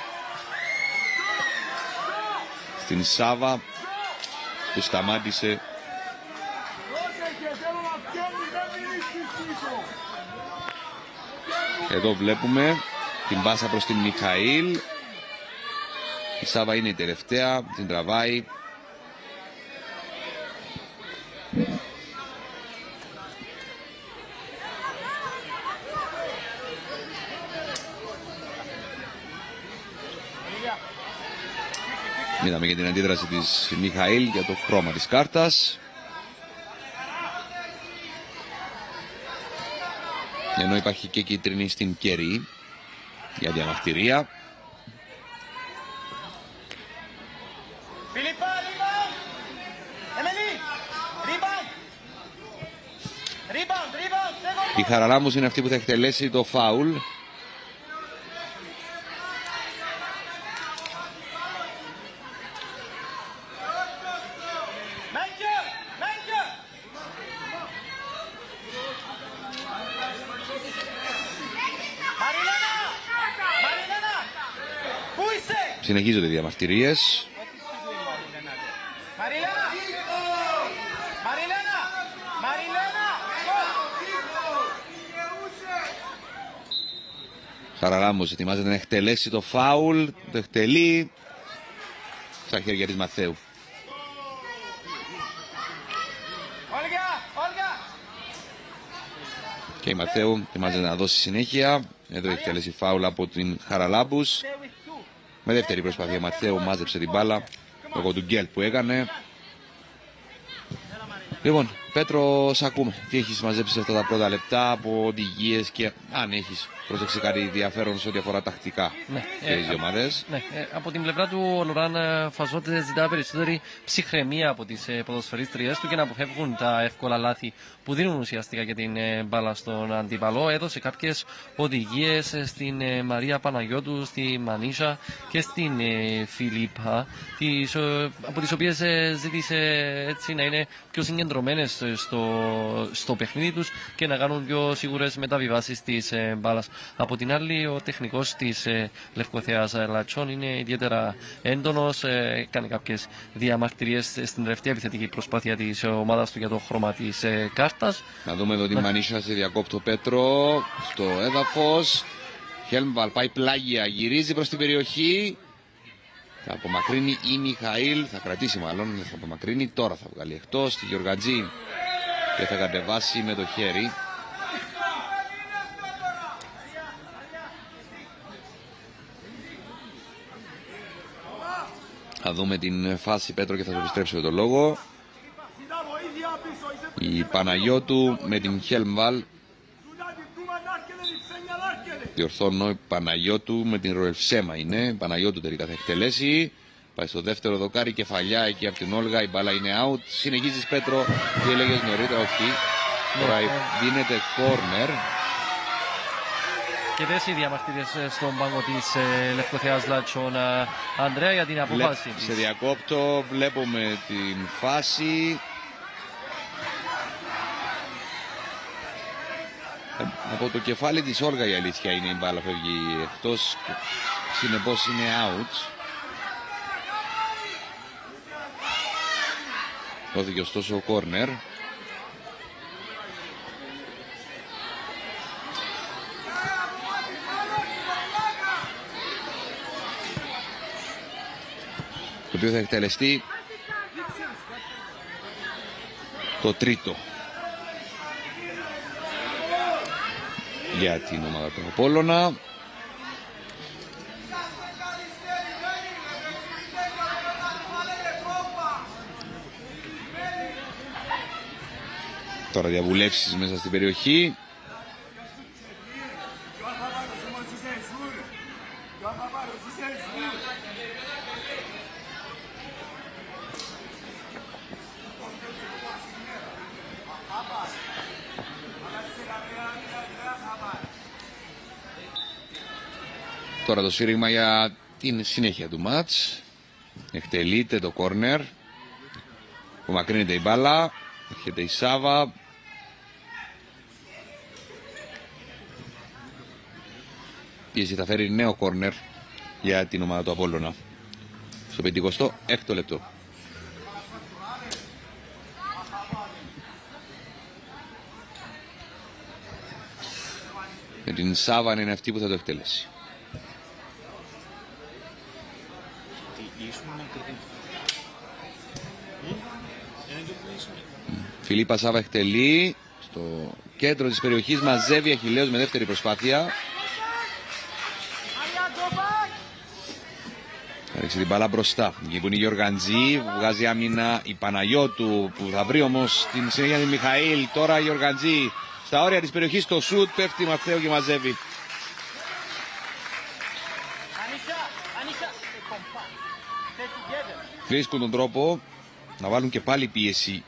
στην Σάβα που σταμάτησε. Εδώ βλέπουμε την πάσα προς την Μιχαήλ. Η Σάβα είναι η τελευταία, την τραβάει. Είδαμε και την αντίδραση της Μιχαήλ για το χρώμα της κάρτας. Ενώ υπάρχει και κίτρινη στην Κερί για διαμαρτυρία. Φιλίππα, rebound! Emily, rebound! Rebound, Η Χαραλάμπους είναι αυτή που θα εκτελέσει το φάουλ. Συνεχίζονται οι διαμαρτυρίες. Χαραλάμπους ετοιμάζεται να εκτελέσει το φάουλ. Το εκτελεί. Στα χέρια της Μαθαίου. Και η Μαθαίου ετοιμάζεται να δώσει συνέχεια. Εδώ έχει εκτελέσει φάουλ από την Χαραλάμπους. Με δεύτερη προσπάθεια Μαθαίου μάζεψε την μπάλα λόγω του γκέλ που έκανε. Λοιπόν, Πέτρο, σ' ακούμε. Τι έχεις μαζέψει αυτά τα πρώτα λεπτά από οδηγίες και αν έχεις πρόσεξε κάτι ενδιαφέρον σε ό,τι αφορά τακτικά και τις δύο ομάδες. Ναι, από την πλευρά του ο Λοράν Φαζότε ζητά περισσότερη ψυχραιμία από τις ποδοσφαιρίστριες του και να αποφεύγουν τα εύκολα λάθη που δίνουν ουσιαστικά και την μπάλα στον αντίπαλο. Έδωσε κάποιες οδηγίες στην Μαρία Παναγιώτου, στη Μανίσα και στην Φιλίππα, από τις οποίες ζήτησε έτσι να είναι πιο συγκεντρωμένες στο παιχνίδι τους και να κάνουν πιο σίγουρες μεταβιβάσεις της μπάλας. Από την άλλη, ο τεχνικός της Λευκοθέας Λατσών είναι ιδιαίτερα έντονος, κάνει κάποιες διαμαρτυρίες στην τελευταία επιθετική προσπάθεια της ομάδας του για το χρώμα της κάρτας. Να δούμε εδώ τη Μανίσα σε διακόπτω Πέτρο στο έδαφος. Χέλμβαλ πάει πλάγια, γυρίζει προς την περιοχή. Θα απομακρύνει η Μιχαήλ, θα κρατήσει μάλλον, θα απομακρύνει, τώρα θα βγάλει εκτός τη Γεωργατζή και θα κατεβάσει με το χέρι. Θα δούμε την φάση Πέτρο και θα σου επιστρέψω το λόγο. Η Παναγιώτου με την Χέλμβαλ. Διορθώνω, η Παναγιώτου με την Ροελσέμα είναι. Η Παναγιώτου τελικά θα εκτελέσει. Πάει στο δεύτερο δοκάρι, κεφαλιά εκεί από την Όλγα. Η μπάλα είναι out. Συνεχίζεις Πέτρο, τι έλεγες νωρίτερα, όχι. Τώρα δίνεται corner. Και δες οι διαμαρτυρίες στον πάγκο της Λευκοθέας Λατσών. Ανδρέα, για την απόφαση της. Σε διακόπτω, βλέπουμε την φάση. Από το κεφάλι της Όλγα η αλήθεια είναι, η μπάλα φεύγει εκτός, συνεπώς είναι out. Δόθηκε ωστόσο ο κόρνερ. Το οποίο θα εκτελεστεί το τρίτο για την ομάδα του Απόλλωνα. Τώρα διαβουλεύσεις μέσα στην περιοχή. Τώρα το σφύριγμα για την συνέχεια του μάτς. Εκτελείται το κόρνερ. Απομακρύνεται η μπάλα. Έρχεται η Σάβα. Πίεση θα φέρει νέο κόρνερ για την ομάδα του Απόλλωνα. Στο 56ο λεπτό. Με την Σάβα είναι αυτή που θα το εκτελέσει. Φιλίππα Σάβα εκτελεί στο κέντρο της περιοχής, μαζεύει Αχιλλέος με δεύτερη προσπάθεια. Θα ρίξει την μπάλα μπροστά. Εκεί που είναι η Γεωργαντζή, βγάζει άμυνα η Παναγιώτου που θα βρει όμως την συνέχεια του Μιχαήλ. Τώρα η Γεωργαντζή στα όρια της περιοχής, το σουτ, πέφτει Μαθαίο και μαζεύει. Βρίσκουν τον τρόπο να βάλουν και πάλι πίεση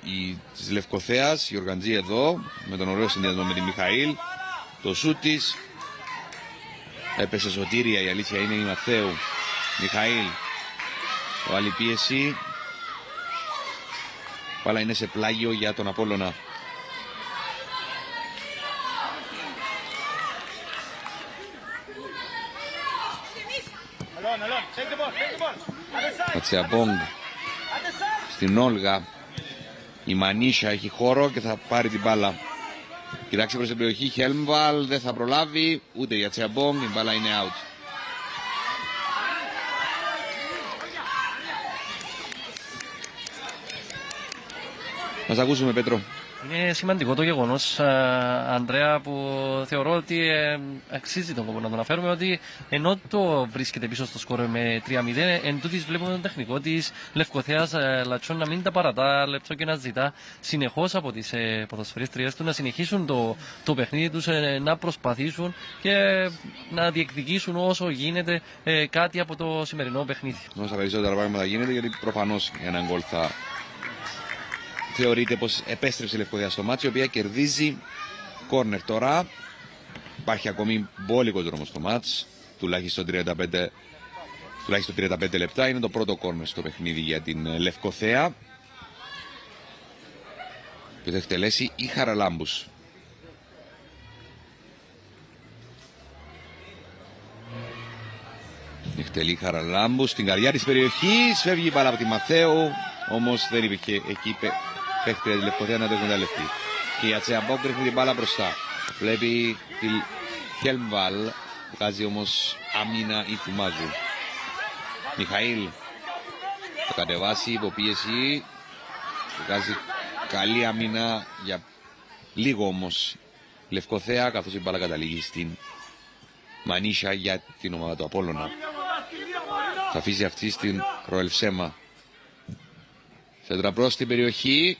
της Λευκοθέας. Η Γεωργαντζή εδώ με τον ωραίο συνδυασμό με τη Μιχαήλ. Το σουτ της έπεσε σωτήρια, η αλήθεια είναι, η Μαθαίου. Μιχαήλ βάλει πίεση. Πάλα είναι σε πλάγιο για τον Απόλλωνα. Ματσεαμπόγκ στην Όλγα. Η Μανίσια έχει χώρο και θα πάρει την μπάλα. Κοιτάξει προς την περιοχή, Χέλμβαλ δεν θα προλάβει ούτε για Ματσεαμπόγκ, η μπάλα είναι out. Μας ακούσουμε, Πέτρο. Είναι σημαντικό το γεγονός, Ανδρέα, που θεωρώ ότι αξίζει τον κόπο να το αναφέρουμε, ότι ενώ το βρίσκεται πίσω στο σκορ με 3-0, εν τούτης βλέπουμε τον τεχνικό της Λευκοθέας Λατσιών να μην τα παρατά λεπτό και να ζητά συνεχώς από τις ποδοσφαιρίστριες του να συνεχίσουν το παιχνίδι τους, να προσπαθήσουν και να διεκδικήσουν όσο γίνεται κάτι από το σημερινό παιχνίδι. Όσα περισσότερα πράγματα γίνεται, γιατί προφανώς έναν γκολ θα θεωρείται πως επέστρεψε η Λευκοθέα στο μάτσο, η οποία κερδίζει κόρνερ τώρα. Υπάρχει ακόμη μπόλικος δρόμος στο μάτς, τουλάχιστον 35 λεπτά. Είναι το πρώτο κόρνερ στο παιχνίδι για την Λευκοθέα, που θα εκτελέσει η Χαραλάμπους. Εκτελεί η Χαραλάμπους στην καρδιά της περιοχής, φεύγει η μπάλα από τη Μαθαίου, όμως δεν υπήρχε εκεί παίχτρια τη Λευκοθέα να το εκμεταλλευτεί. Και η Ατζεαμπόκ ρίχνει την μπάλα μπροστά. Βλέπει τη Χέλμβαλ, βγάζει όμως άμυνα η Κουμάζου. Μιχαήλ θα κατεβάσει υποπίεση, βγάζει καλή άμυνα για λίγο όμως Λευκοθέα, καθώς η μπάλα καταλήγει στην Μανίσια για την ομάδα του Απόλλωνα. Θα αφήσει αυτή στην Ροελσέμα. Σέντρα προς στην περιοχή.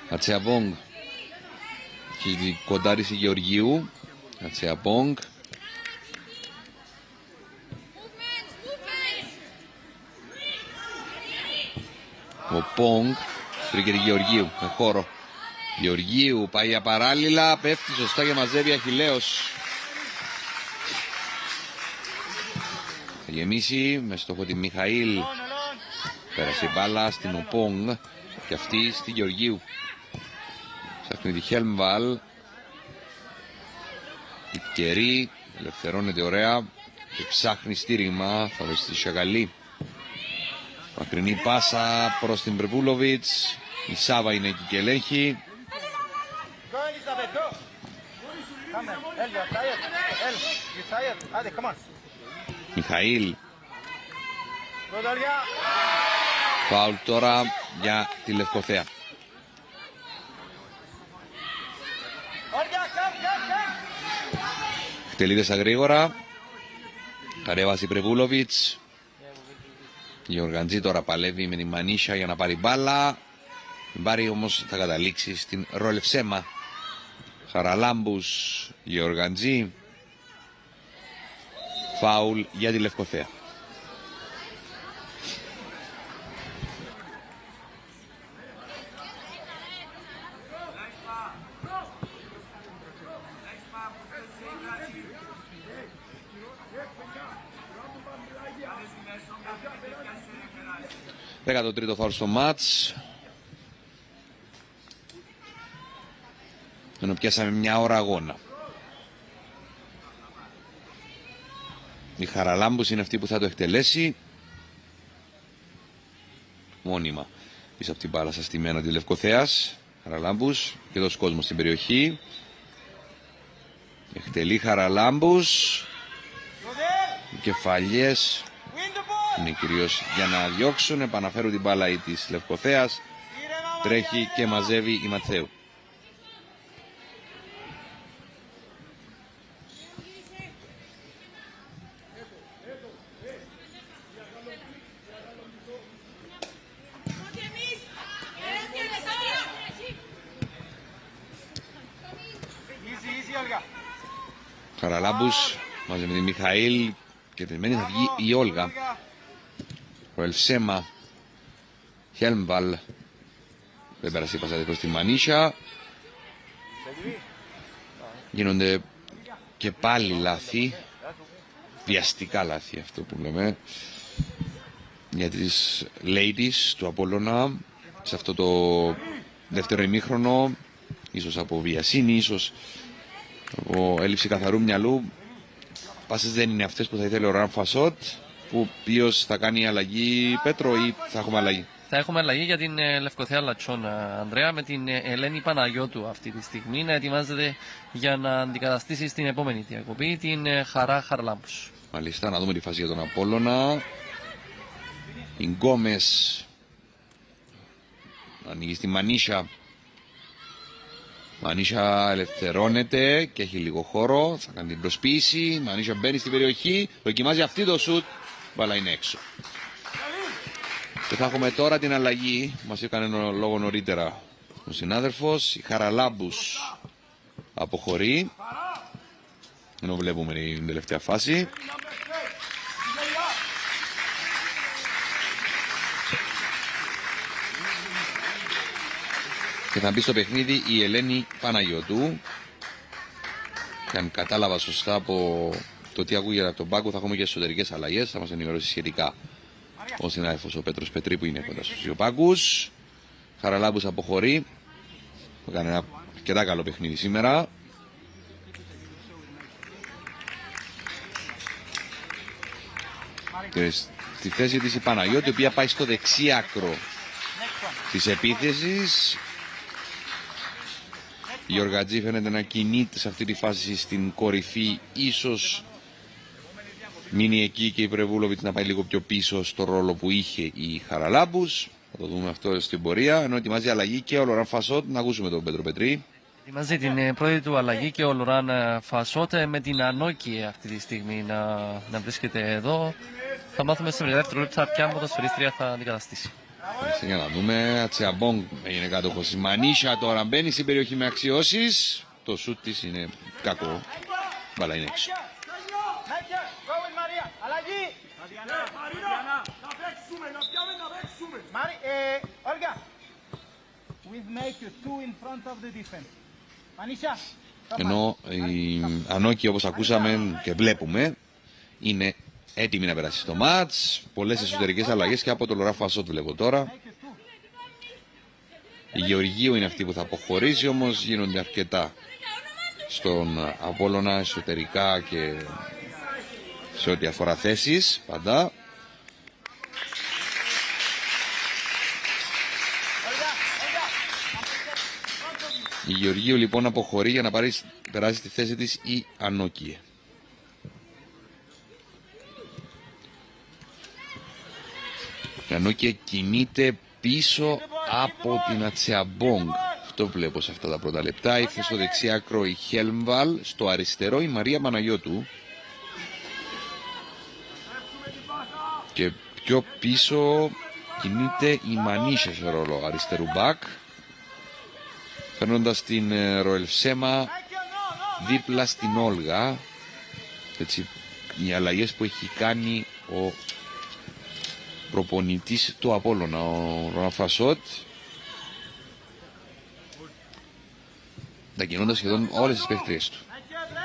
Ατσεαμπόγκ. Και κοντάριση Γεωργίου. Ατσεαμπόγκ. Ο Πόγκ. Βρήκε τη Γεωργίου με χώρο. Γεωργίου πάει για παράλληλα. Πέφτει σωστά και μαζεύει Αχιλλέος. Θα γεμίσει με στόχο τη Μιχαήλ. Πέρασε η μπάλα στην Οπόγκ και αυτή στη Γεωργίου. Ψάχνει τη Χέλμβαλ. Η Κερή ελευθερώνεται ωραία και ψάχνει στήριγμα. Θα δώσει τη Σιακαλή. Μακρινή πάσα προς την Πρεβούλοβιτς. Η Σάβα είναι εκεί και ελέγχει. Μιχαήλ. Φάουλ τώρα για τη Λευκοθέα. Χτελίδες αγρήγορα. Καρέβαση Πρεβούλοβιτς. Η Γεωργαντζή τώρα παλεύει με τη Μανίσια για να πάρει μπάλα. Την πάρει όμως θα καταλήξει στην Ρολευσέμα. Χαραλάμπους, Γεωργαντζή. Φάουλ για τη Λευκοθέα. Δέκατο τρίτο φάουλ στο μάτς. Ενώ πιάσαμε μια ώρα αγώνα. Η Χαραλάμπους είναι αυτή που θα το εκτελέσει. Μόνιμα πίσω από την μπάλα στα στημένα της Λευκοθέας. Χαραλάμπους και δώσει κόσμο στην περιοχή. Εκτελεί Χαραλάμπους. Οι κεφαλιές είναι κυρίως για να διώξουν. Επαναφέρουν την μπάλα της Λευκοθέας. Τρέχει και μαζεύει η Ματθαίου. Olga. Χαραλάμπους μαζί με τη Μιχαήλ και τελειμένη θα βγει η Όλγα. Ο Ελσέμα, Χέλμβαλ, δεν πέρασε η πασάτη προς τη Μανίσια. Γίνονται και πάλι λάθη, βιαστικά λάθη αυτό που λέμε, για τις ladies του Απόλλωνα σε αυτό το δεύτερο ημίχρονο, ίσως από βιασύνη, ίσως από έλλειψη καθαρού μυαλού. Πάσες δεν είναι αυτές που θα ήθελε ο Ραν Φασότ, που ποιος θα κάνει αλλαγή, Πέτρο, ή θα έχουμε αλλαγή? Θα έχουμε αλλαγή για την Λευκοθέα Λατσόν, Ανδρέα, με την Ελένη Παναγιώτου αυτή τη στιγμή να ετοιμάζεται για να αντικαταστήσει στην επόμενη διακοπή την Χαρά Χαρλάμπους. Μάλιστα, να δούμε τη φάση για τον Απόλλωνα. Η Γκόμες ανοίγει στη Μανίσια. Μανίσια ελευθερώνεται και έχει λίγο χώρο. Θα κάνει την προσποίηση. Μανίσια μπαίνει στην περιοχή. Δοκιμάζει αυτή το σουτ. Μπαλά είναι έξω. Και θα έχουμε τώρα την αλλαγή. Μας έκανε λόγο νωρίτερα ο συνάδελφος. Η Χαραλάμπους αποχωρεί. Ενώ βλέπουμε την τελευταία φάση. Και θα μπει στο παιχνίδι η Ελένη Παναγιώτου. Και αν κατάλαβα σωστά από το τι ακούγεται από τον πάγκο, θα έχουμε και εσωτερικές αλλαγές. Θα μας ενημερώσει σχετικά ο συνάδελφος ο Πέτρος Πετρή που είναι κοντά στους δύο πάγκους. Χαραλάμπους αποχωρεί. Έκανε ένα αρκετά καλό παιχνίδι σήμερα. Και στη θέση της η Παναγιώτη, η οποία πάει στο δεξί άκρο της επίθεσης. Η Γεωργατζή φαίνεται να κινείται σε αυτή τη φάση στην κορυφή. Ίσως μείνει εκεί και η Πρεβούλοβιτς να πάει λίγο πιο πίσω στο ρόλο που είχε η Χαραλάμπους. Θα το δούμε αυτό στην πορεία. Ενώ ετοιμάζει αλλαγή και ο Λοράν Φασότ. Να ακούσουμε τον Πέτρο Πετρή. Ετοιμάζει την πρώτη του αλλαγή και ο Λοράν Φασότ με την Ανόκη αυτή τη στιγμή να βρίσκεται εδώ. Θα μάθουμε σε δεύτερο λεπτά ποια ποδοσφαιρίστρια θα αντικαταστήσει. Για να δούμε, Ατσεαμπόγκ έγινε κάτοχος. Η Μανίσια τώρα μπαίνει στην περιοχή με αξιώσεις. Το σούτ της είναι κακό. Μπαλά είναι έξω. Ενώ η Ανόκη, όπως ακούσαμε και βλέπουμε, είναι έτοιμη να περάσει στο μάτς. Πολλές εσωτερικές αλλαγές και από το Λοράν Φασότ βλέπω τώρα. Η Γεωργίου είναι αυτή που θα αποχωρήσει, όμως γίνονται αρκετά στον Απόλλωνα εσωτερικά και σε ό,τι αφορά θέσεις πάντα. Η Γεωργίου λοιπόν αποχωρεί για να περάσει στη θέση της η Ανόκη. Η Ανόκη κινείται πίσω από την Ατσεαμπόγκ. Αυτό βλέπω σε αυτά τα πρώτα λεπτά. Ήρθε στο δεξί άκρο η Χέλμβαλ, στο αριστερό η Μαρία Παναγιώτου. Και πιο πίσω κινείται η Μανίσια σε ρόλο αριστερού μπακ, φέρνοντας την Ροελσέμα δίπλα στην Όλγα. Έτσι, οι αλλαγές που έχει κάνει ο προπονητής του Απόλλωνα, ο Ραν Φασότ, τα κινώντας σχεδόν όλες τις παίχτριες του,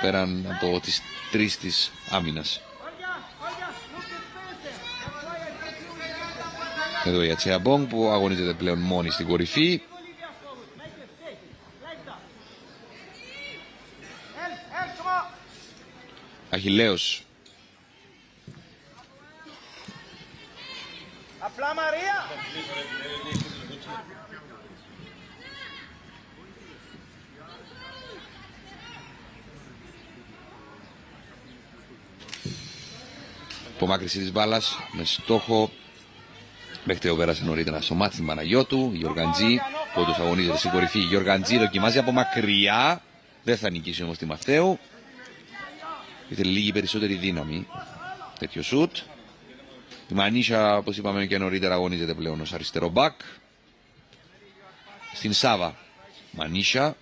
πέραν από τις τρεις της άμυνας. Εδώ η Ατσεαμπόγκ που αγωνίζεται πλέον μόνη στην κορυφή. Αχιλλέος. Απλά Μαρία. Απομάκρυση της μπάλας με στόχο. Μέχρι πέρασε νωρίτερα στο μάτι Παναγιώτου. Η Γιοργαντζή που όντως αγωνίζεται στην κορυφή. Η Γιοργαντζή δοκιμάζει από μακριά. Δεν θα νικήσει όμως τη Μαθαίου. Ήθελε λίγη περισσότερη δύναμη τέτοιο σουτ. Η Μανίσια, όπως είπαμε και νωρίτερα, αγωνίζεται πλέον ως αριστερό μπακ. Στην Σάβα Μανίσια.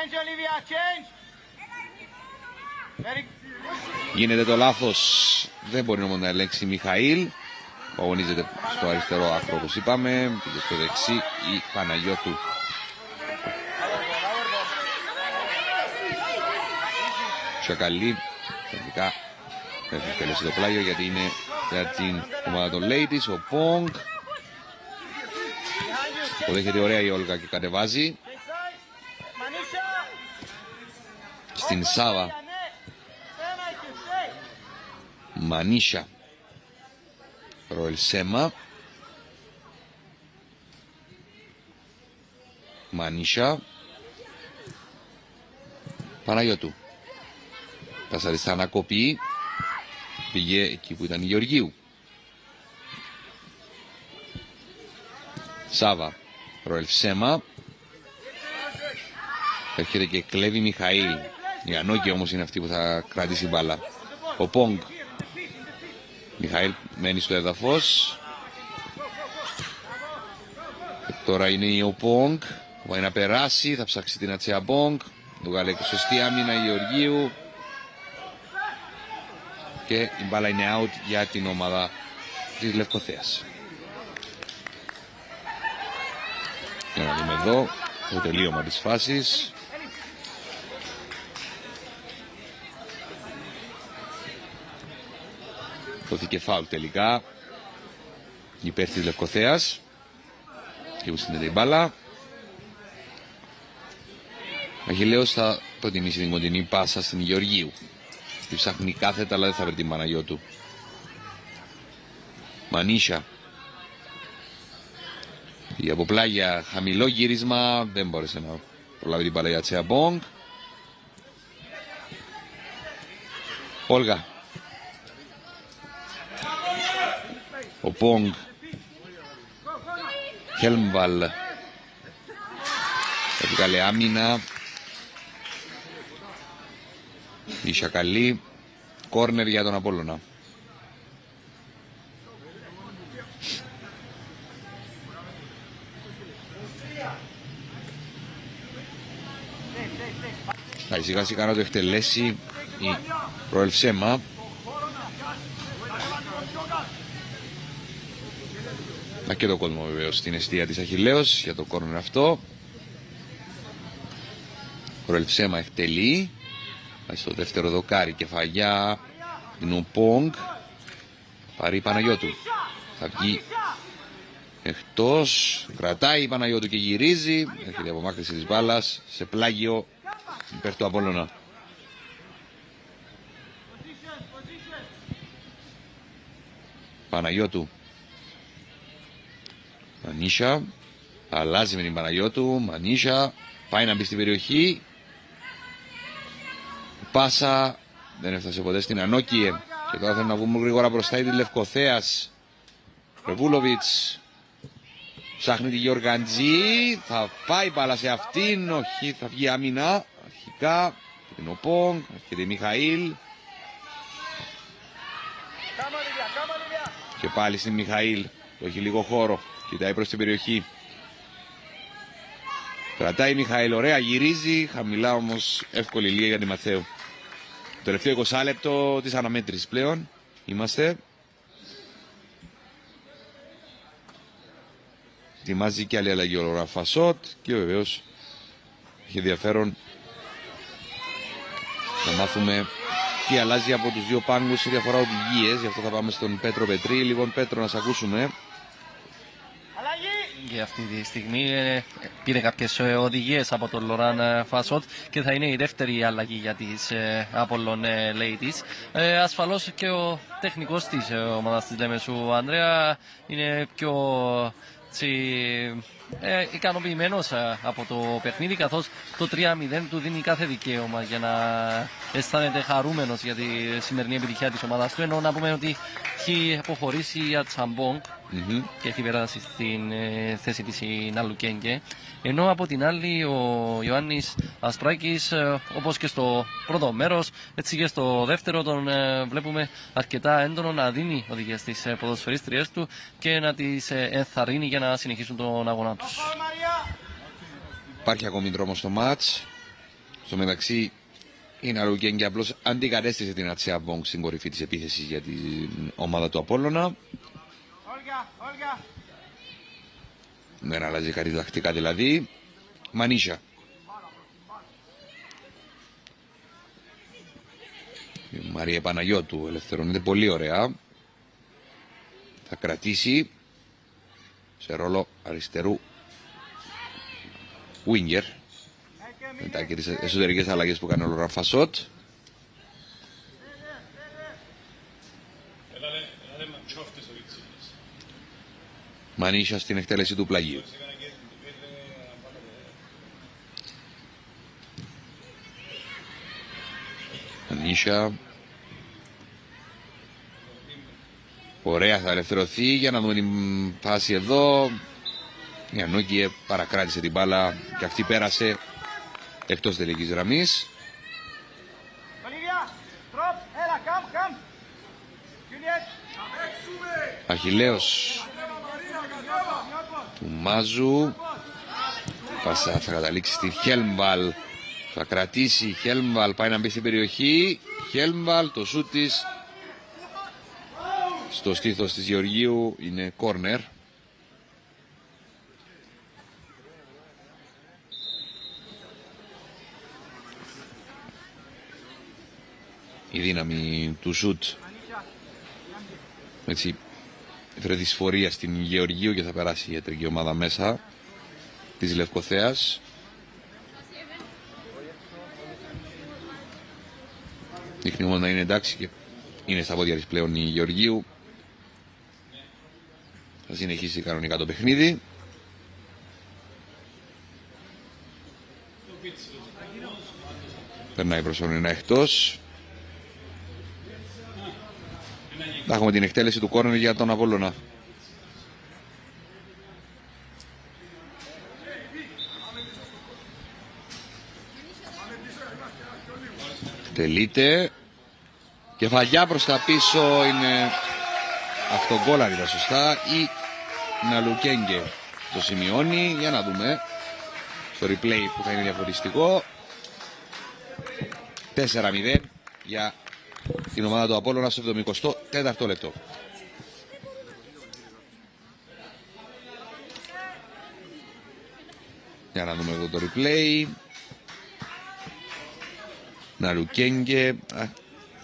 Change, Olivia, change. Very Γίνεται το λάθος, δεν μπορεί όμως να ελέγξει Μιχαήλ. Που αγωνίζεται στο αριστερό άκρο όπως είπαμε. Πήγε στο δεξί η Παναγιώτου. Τσακαλή, τελικά δεν θα εκτελέσει το πλάγιο γιατί είναι για την ομάδα των Ladies. Ο Πόγκ το δέχεται ωραία η Όλγα και κατεβάζει στην Σάβα. Μανίσια, Ροελσέμα, Μανίσια, Παναγιώτου. Πασαριστά ανακοπή, πήγε εκεί που ήταν η Γεωργίου. Σάβα, Ροελσέμα, έρχεται και κλέβει Μιχαήλ. Η Ανόκη όμως είναι αυτή που θα κρατήσει μπάλα. Ο Πόγκ. Μιχαήλ μένει στο έδαφος. Τώρα είναι ο Πόγκ. Πάει να περάσει, θα ψάξει την Ατσέα Πόγκ. Το βγάλε σωστή άμυνα η Γεωργίου. Και η μπάλα είναι out για την ομάδα της Λευκοθέας. Για να δούμε εδώ το τελείωμα της φάσης. Δόθηκε φάουλ τελικά υπέρ της Λευκοθέας και που συνδέεται η μπάλα. Αχιλλέος θα προτιμήσει την κοντινή πάσα στην Γεωργίου. Τη ψάχνει κάθετα αλλά δεν θα βρει την Παναγιώτου. Μανίσια. Η από πλάγια χαμηλό γύρισμα, δεν μπόρεσε να προλάβει την μπάλα για Τσεαμπόγκ. Όλγα. Ο Πόγκ. Χέλμβαλ. Έβγαλε άμυνα. Η Σακαλή. Κόρνερ για τον Απόλλωνα. Θα σιγά σιγά να το εκτελέσει η Ροελσέμα. Να και το κόσμο βεβαίως στην αιστεία της Αχιλλέως για το κόρνερ αυτό. Ροελσέμα εκτελεί. Στο δεύτερο δοκάρι κεφαλιά είναι ο Πόγκ. Πάρει η Παναγιώτου. Θα βγει εκτός. Κρατάει η Παναγιώτου και γυρίζει. Έρχεται η απομάκρυνση της μπάλας σε πλάγιο υπέρ του Απόλλωνα. Παναγιώτου. Μανίσια. Αλλάζει με την Παναγιώτου. Μανίσια. Πάει να μπει στην περιοχή. Πάσα. Δεν έφτασε ποτέ στην Ανόκιε. Και τώρα θέλουν να βγούμε γρήγορα μπροστά η Λευκοθέας. Ρεβούλοβιτς. Ψάχνει τη Γεωργαντζή. Θα πάει μπάλα σε αυτήν. Όχι, θα βγει άμυνα. Αρχικά. Είναι ο Πόγκ. Έρχεται η Μιχαήλ. Και πάλι στην Μιχαήλ. Το έχει λίγο χώρο. Κοιτάει προς την περιοχή. Κρατάει η Μιχαήλ. Ωραία. Γυρίζει. Χαμηλά όμως. Εύκολη λίγα για τη Μαθαίου. Το τελευταίο 20 λεπτό της αναμέτρησης πλέον. Είμαστε. Ετοιμάζει και άλλη αλλαγή ο Ραφασότ. Και βεβαίως έχει ενδιαφέρον να μάθουμε τι αλλάζει από τους δύο πάγκους σε διαφορά οδηγίες. Γι' αυτό θα πάμε στον Πέτρο Πετρή. Λοιπόν, Πέτρο, να σε ακούσουμε. Και αυτή τη στιγμή πήρε κάποιες οδηγίες από τον Λοράν Φασότ και θα είναι η δεύτερη αλλαγή για τις Apollon Ladies. Ασφαλώς και ο τεχνικός της ομάδας της Λέμεσου, Ανδρέα, είναι πιο ικανοποιημένος από το παιχνίδι, καθώς το 3-0 του δίνει κάθε δικαίωμα για να αισθάνεται χαρούμενος για τη σημερινή επιτυχία της ομάδας του, ενώ να πούμε ότι έχει αποχωρήσει η Ατσαμπόγκ και έχει περάσει στην θέση της η Ναλουκέγκε, ενώ από την άλλη ο Ιωάννης Ασπράκης, όπως και στο πρώτο μέρος έτσι και στο δεύτερο, τον βλέπουμε αρκετά έντονο να δίνει οδηγίες στις ποδοσφαιρίστριές του και να τις ενθαρρύνει για να συνεχίσουν τον αγώνα τους. Υπάρχει ακόμη δρόμο στο μάτς. Στο μεταξύ, η Ναλουκέγκη απλώς αντικατέστησε την Ατσέα Βόγκ στην κορυφή της επίθεσης για την ομάδα του Απόλλωνα. Olga. Δεν αλλάζει κάτι τακτικά δηλαδή. Μανίσια. Η Μαρία Παναγιώτου ελευθερώνεται πολύ ωραία. Θα κρατήσει σε ρόλο αριστερού winger. Μετά και τις εσωτερικές αλλαγές που κάνει ο Λοράν Φασότ. Μανίσια στην εκτέλεση του πλαγίου. Μανίσια. Ωραία, θα ελευθερωθεί. Για να δούμε την φάση εδώ. Η Ανόκιε παρακράτησε την μπάλα και αυτή πέρασε εκτός τελικής γραμμής. Olivia, drop. Ella, come. Juliet. Αχιλλέος του Μάζου. Πάσα θα καταλήξει στη Χέλμβαλ. Θα κρατήσει η Χέλμβαλ, πάει να μπει στην περιοχή. Χέλμβαλ, το σούτ της στο στήθος της Γεωργίου είναι κόρνερ. Η δύναμη του σούτ έτσι έφερε δυσφορία στην Γεωργίου και θα περάσει η ιατρική ομάδα μέσα της Λευκοθέας. Δείχνει όμως να είναι εντάξει και είναι στα πόδια της πλέον η Γεωργίου. Θα συνεχίσει κανονικά το παιχνίδι. Περνάει προς τον ένα εκτός. Θα έχουμε την εκτέλεση του κόρνερ για τον Απόλλωνα. Τελείται. Κεφαλιά προς τα πίσω, είναι αυτογκόλ αν ήταν σωστά ή Ναλουκέγκε το σημειώνει. Για να δούμε στο replay που θα είναι διαφορετικό. 4-0 για την ομάδα του Απόλλωνα στο 74ο λεπτό. Για να δούμε εδώ το replay. Ναλουκέγκε,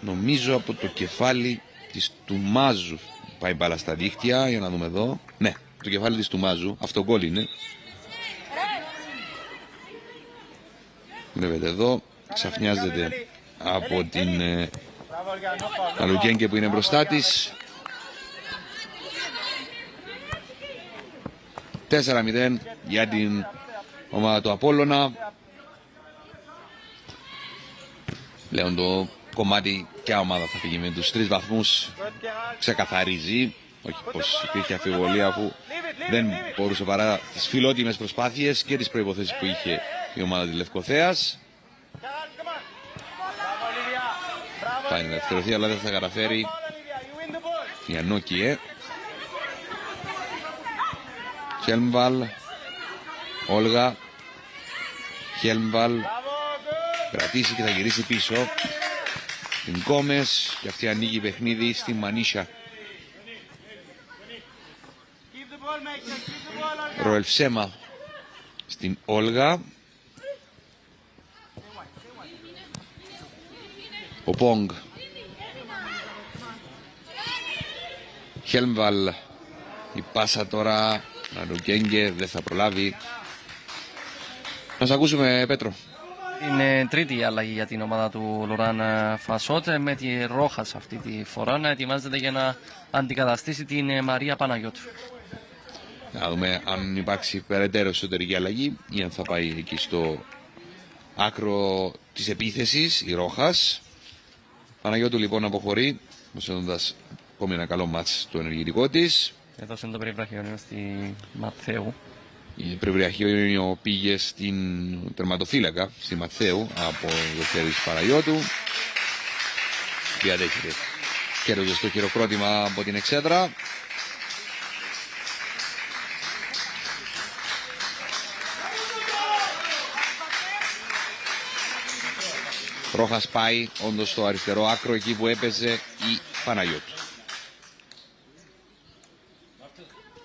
νομίζω από το κεφάλι της Τουμάζου πάει μπάλα στα δίχτυα. Για να δούμε εδώ. Ναι, το κεφάλι της Τουμάζου, αυτό γκολ είναι. Βλέπετε εδώ, ξαφνιάζεται από την Ναλουκέγκε που είναι μπροστά της. 4-0 για την ομάδα του Απόλλωνα. Πλέον το κομμάτι ποια ομάδα θα φύγει με τους 3 βαθμούς ξεκαθαρίζει. Όχι πως υπήρχε αφιβολία, αφού δεν μπορούσε παρά τις φιλότιμες προσπάθειες και τις προϋποθέσεις που είχε η ομάδα της Λευκοθέας. Πάει να ελευθερωθεί αλλά δεν θα καταφέρει η Ανόκιε. Χέλμβαλ, Όλγα, Χέλμβαλ, κρατήσει και θα γυρίσει πίσω. Την Γκόμες και αυτή ανοίγει παιχνίδι στη Μανίσια. Ροελφσέμα στην Όλγα. Ο Πόγκ. Χέλμβαλ. Η πάσα τώρα. Ναλουκέγκε δεν θα προλάβει. Να σας ακούσουμε, Πέτρο. Είναι τρίτη η αλλαγή για την ομάδα του Λοράν Φασότ, με τη Ρόχας αυτή τη φορά να ετοιμάζεται για να αντικαταστήσει την Μαρία Παναγιώτου. Να δούμε αν υπάρξει περαιτέρω εσωτερική αλλαγή ή αν θα πάει εκεί στο άκρο της επίθεσης η Ρόχας. Παναγιώτου λοιπόν αποχωρεί, προσθέτοντας ακόμη ένα καλό μάτς στο ενεργητικό της. Έδωσε το περιβραχιόνιο στη Ματθαίου. Η Περιβραχιόνιο πήγε στην τερματοφύλακα, στη Ματθαίου, από Δευτέρης Παναγιώτου. Διαδέχεται κέρδος στο χειροκρότημα από την Εξέδρα. Ρόχας πάει όντως στο αριστερό άκρο εκεί που έπαιζε η Παναγιώτου.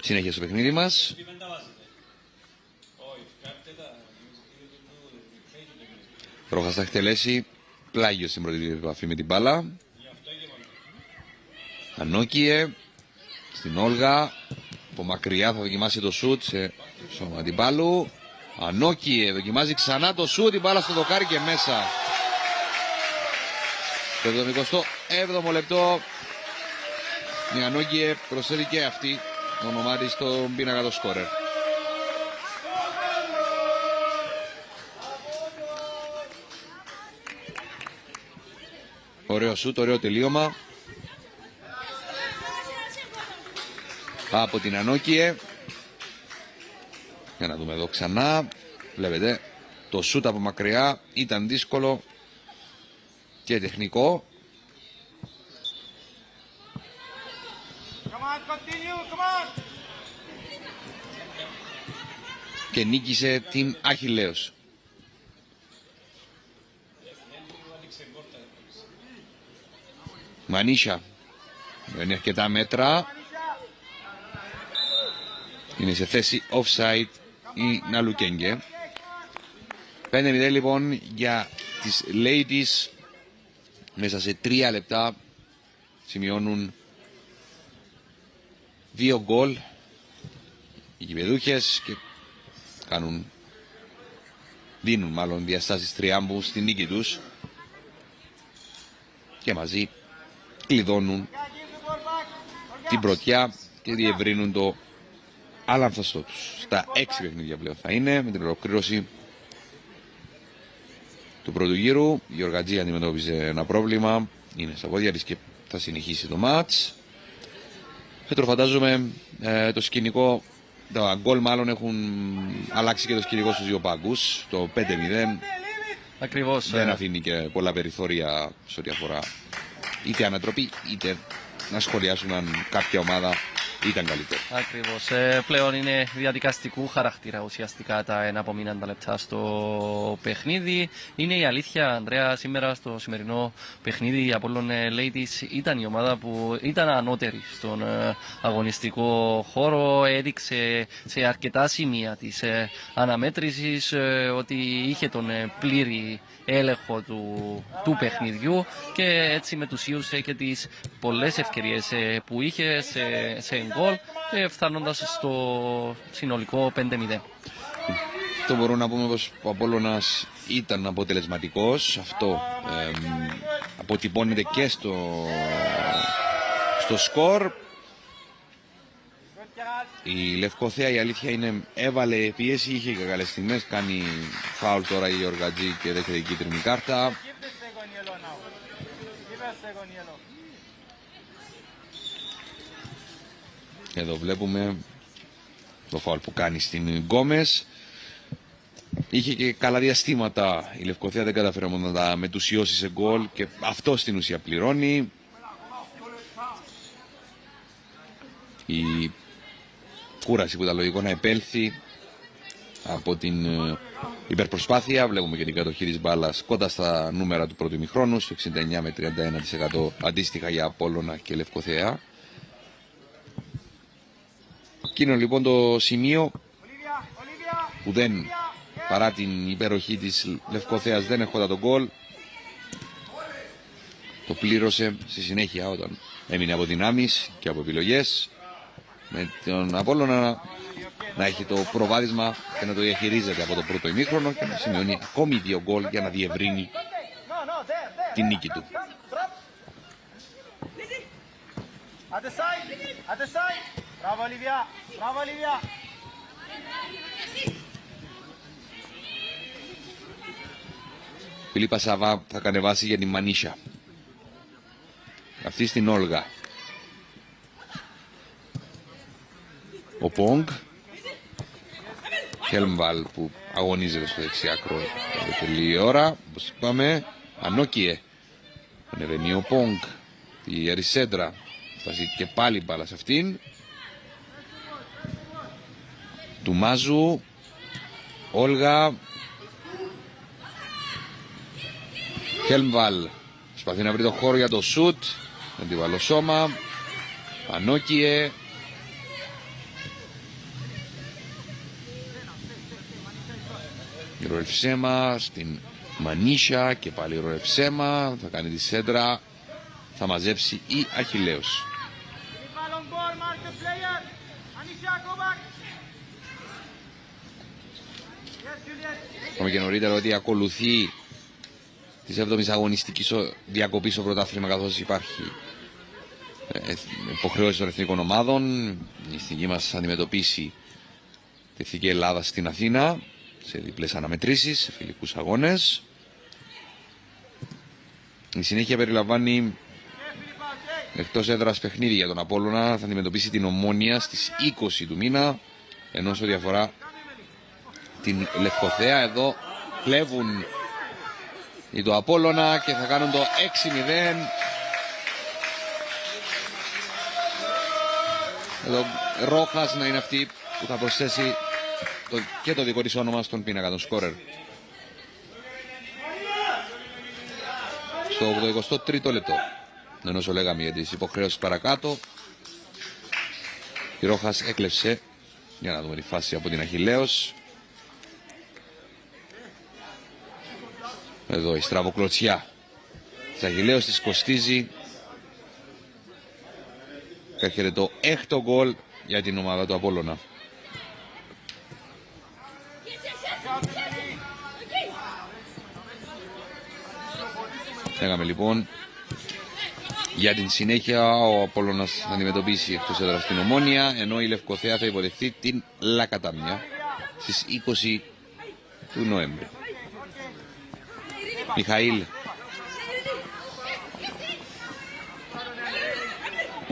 Συνέχεια στο παιχνίδι μας. Ρόχας θα εκτελέσει. Πλάγιο στην πρώτη επαφή με την μπάλα. Ανόκιε. Στην Όλγα. Από μακριά θα δοκιμάσει το σούτ σε σώμα αντιπάλου. Ανόκιε δοκιμάζει ξανά το σούτ. Η μπάλα στο δοκάρι και μέσα. Στο 77ο λεπτό η Ανόκιε προσθέτει και αυτή το όνομά της στον πίνακα το σκόρερ. Ωραίο σούτ, ωραίο τελείωμα από την Ανόκιε. Για να δούμε εδώ ξανά. Βλέπετε το σούτ από μακριά ήταν δύσκολο και τεχνικό. Και νίκησε την Αχιλλέος. Μανίσια. Είναι αρκετά μέτρα. Είναι σε θέση offside η Ναλουκέγγε. 5-0 λοιπόν για τις Ladies. Μέσα σε 3 λεπτά σημειώνουν 2 γκολ οι γηπεδούχες και δίνουν μάλλον διαστάσεις τριάμβου στην νίκη τους και μαζί κλειδώνουν την πρωτιά και διευρύνουν το άλαμφαστό τους. Στα 6 παιχνίδια πλέον θα είναι με την ολοκλήρωση του πρώτου γύρου. Η Γεωργατζή αντιμετώπιζε ένα πρόβλημα, είναι στα πόδια της και θα συνεχίσει το μάτς. Φαντάζομαι το σκηνικό, τα γκολ μάλλον έχουν αλλάξει και το σκηνικό στους δύο πάγκους. Το 5-0 Ακριβώς. δεν αφήνει και πολλά περιθώρια σε ό,τι αφορά είτε ανατροπή είτε να σχολιάσουν αν κάποια ομάδα ήταν καλύτερη. Ακριβώς. Πλέον είναι διαδικαστικού χαρακτήρα ουσιαστικά τα εναπομείναντα λεπτά στο παιχνίδι. Είναι η αλήθεια, Ανδρέα, σήμερα στο σημερινό παιχνίδι η Απόλλων Ladies ήταν η ομάδα που ήταν ανώτερη στον αγωνιστικό χώρο. Έδειξε σε αρκετά σημεία της αναμέτρησης ότι είχε τον πλήρη έλεγχο του παιχνιδιού και έτσι μετουσίωσε και τις πολλές ευκαιρίες που είχε σε γκολ και φτάνοντας στο συνολικό 5-0. Το μπορούμε να πούμε πως ο Απόλλωνας ήταν αποτελεσματικός. Αυτό αποτυπώνεται και στο σκορ. Η Λευκοθέα η αλήθεια είναι έβαλε πίεση, είχε και καλές στιγμές, κάνει φάουλ τώρα η Γεωργατζή και δέχεται κίτρινη κάρτα. Εδώ βλέπουμε το φάουλ που κάνει στην Γκόμες. Είχε και καλά διαστήματα η Λευκοθέα, δεν καταφέρει να τα μετουσιώσει σε γκολ και αυτό στην ουσία πληρώνει. Η κούραση που ήταν λογικό να επέλθει από την υπερπροσπάθεια. Βλέπουμε και την κατοχή της μπάλας κοντά στα νούμερα του πρώτου ημιχρόνου, στο 69 με 31% αντίστοιχα για Απόλλωνα και Λευκοθέα. Εκείνο λοιπόν το σημείο που δεν, παρά την υπεροχή της Λευκοθέας, δεν έχοντα τον γκολ, το πλήρωσε στη συνέχεια όταν έμεινε από δυνάμεις και από επιλογές, με τον Απόλλωνα να έχει το προβάδισμα και να το διαχειρίζεται από το πρώτο ημίχρονο και να σημειώνει ακόμη 2 γκολ για να διευρύνει την νίκη του. Φιλίππα Σαβά θα κατεβάσει για την Μανίσια. Αυτή στην Όλγα. Ο Πόγκ. Χέλμβαλ που αγωνίζεται στο δεξιάκρο τελείω ώρα. Όπως είπαμε, Ανόκιε. Ανεβαίνει ο Πόγκ. Η Αρισέντρα. Φτάσει και πάλι μπάλα σε αυτήν. Του Μάζου. Όλγα. Χέλμβαλ προσπαθεί να βρει το χώρο για το σουτ. Αντιβαλό σώμα. Πανόκιε. Ροελφσέμα στην Μανίσια και πάλι Ροελφσέμα. Θα κάνει τη σέντρα. Θα μαζέψει η Αχιλλέος. Είπαμε και νωρίτερα ότι ακολουθεί της 7ης αγωνιστικής διακοπής στο πρωτάθλημα, καθώς υπάρχει υποχρεώσεις των εθνικών ομάδων. Η εθνική μας θα αντιμετωπίσει τη Εθνική Ελλάδα στην Αθήνα σε διπλές αναμετρήσεις, σε φιλικούς αγώνες. Η συνέχεια περιλαμβάνει εκτός έδρας παιχνίδι για τον Απόλλωνα. Θα αντιμετωπίσει την Ομόνοια στις 20 του μήνα, ενώ σε ό,τι αφορά την Λευκοθέα, εδώ κλέβουν οι του Απόλλωνα και θα κάνουν το 6-0. Εδώ Ρόχας να είναι αυτή που θα προσθέσει και το δικό της όνομα στον πίνακα, τον σκόρερ. Στο 83ο λεπτό, ενώ όσο λέγαμε για τις υποχρεώσεις παρακάτω, η Ρόχας έκλεψε, για να δούμε τη φάση από την Αχιλλέος. Εδώ η στραβοκλωτσιά της Αχιλλέος της κοστίζει. Έρχεται το 6ο γκολ για την ομάδα του Απόλλωνα. Λέγαμε λοιπόν για την συνέχεια ο Απόλλωνας θα αντιμετωπίσει εκτός έδρας την Ομόνοια, ενώ η Λευκοθέα θα υποδεχθεί την Λακατάμια στις 20 του Νοέμβρη. Μιχαήλ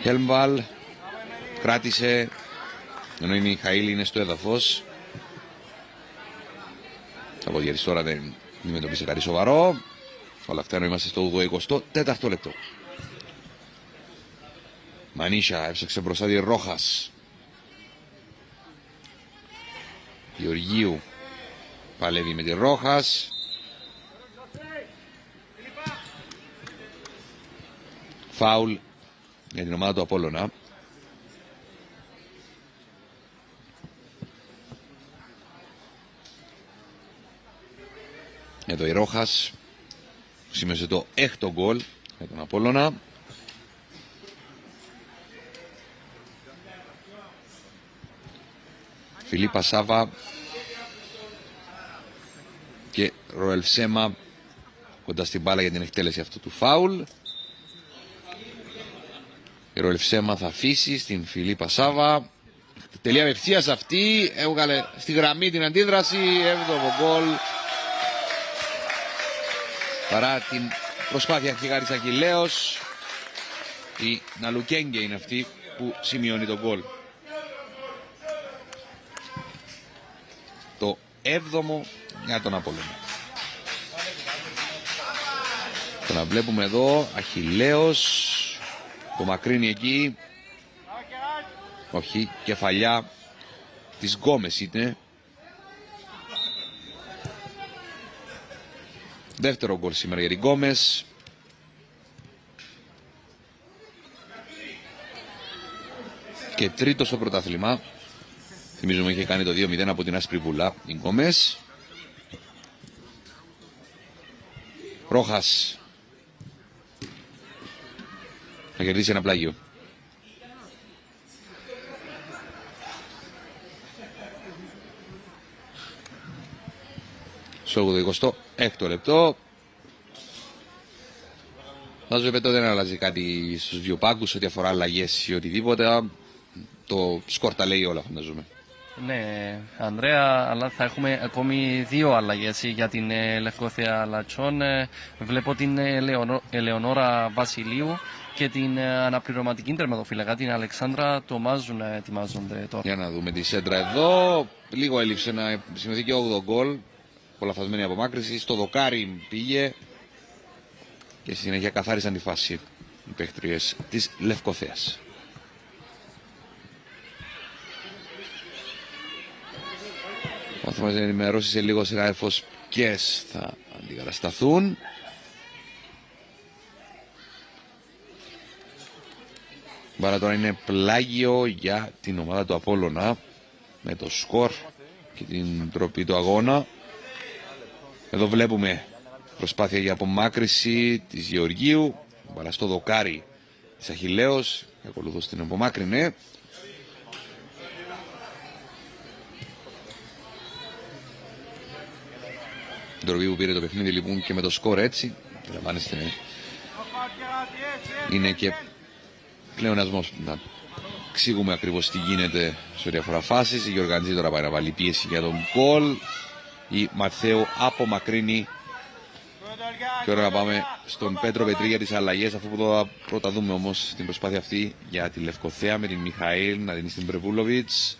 Χέλμβαλ κράτησε, ενώ η Μιχαήλ είναι στο έδαφος. Από διάρκεια τώρα δεν αντιμετωπίσει κάτι σοβαρό. Όλα αυτά ενώ είμαστε στο 24ο λεπτό. Μανίσια έψαξε μπροστά τη Ρόχας. Γεωργίου παλεύει με τη Ρόχας. Φάουλ για την ομάδα του Απόλλωνα. Εδώ η Ρόχας σημείωσε το 6ο γκολ για τον Απόλλωνα. Φιλίπα Σάβα και Ροελφσέμα κοντά στην μπάλα για την εκτέλεση αυτού του φάουλ. Η Ροελφσέμα θα αφήσει στην Φιλίπα Σάβα. Τελεία απευθείας αυτή. Έβγαλε στη γραμμή την αντίδραση. 7ο γκολ. Παρά την προσπάθεια αρχικά της Αχιλλέος, η Ναλουκέγκε είναι αυτή που σημειώνει τον γκολ. Το 7ο για τον Απόλλωνα. Τον βλέπουμε εδώ Αχιλλέος, το μακρύνει εκεί. Όχι, κεφαλιά της Γκόμες είναι. Δεύτερο γκολ σήμερα για την Γκόμες. Και τρίτο στο πρωτάθλημα. Θυμίζουμε είχε κάνει το 2-0 από την Άσπρη Βουλά η Γκόμες. Ρόχας θα κερδίσει ένα πλάγιο. Στο 26ο λεπτό. Φαντάζομαι τότε δεν αλλάζει κάτι στους δύο πάγκους ό,τι αφορά αλλαγές ή οτιδήποτε. Το σκορ τα λέει όλα, φαντάζομαι. Ναι, Ανδρέα, αλλά θα έχουμε ακόμη δύο αλλαγές για την Λευκοθέα Λατσόν. Βλέπω την Ελεονόρα Βασιλείου και την αναπληρωματική τερματοφύλακα, την Αλεξάνδρα Τομάζου, να ετοιμάζονται τώρα. Για να δούμε τη σέντρα εδώ. Λίγο έλειψε να σημειωθεί και 8ο γκολ. Πολλαφασμένη απομάκρυση. Στο δοκάρι πήγε. Και στη συνέχεια καθάρισαν τη φάση οι παίχτριες της Λευκοθέας. Θα μας ενημερώσει σε λίγο συνάδελφος ποιες θα αντικατασταθούν. Μπάλα τώρα είναι πλάγιο για την ομάδα του Απόλλωνα με το σκορ και την τροπή του αγώνα. Εδώ βλέπουμε προσπάθεια για απομάκρυση της Γεωργίου. Μπάλα στο δοκάρι της Αχιλλέως. Ακολουθώ στην απομάκρυνε. Η τροπή που πήρε το παιχνίδι λοιπόν και με το σκορ έτσι. Αντιλαμβάνεστε, είναι και πλεονασμός να εξηγούμε ακριβώς τι γίνεται σε ό,τι αφορά φάσεις. Η Γεωργαντζή τώρα πάει να βάλει πίεση για τον γκολ. Η Μαθαίου απομακρύνει. Και τώρα να πάμε στον Πέτρο Πετρή για τις αλλαγές, αφού που πρώτα δούμε όμως την προσπάθεια αυτή για τη Λευκοθέα με την Μιχαήλ να δίνει στην Πρεβούλοβιτς.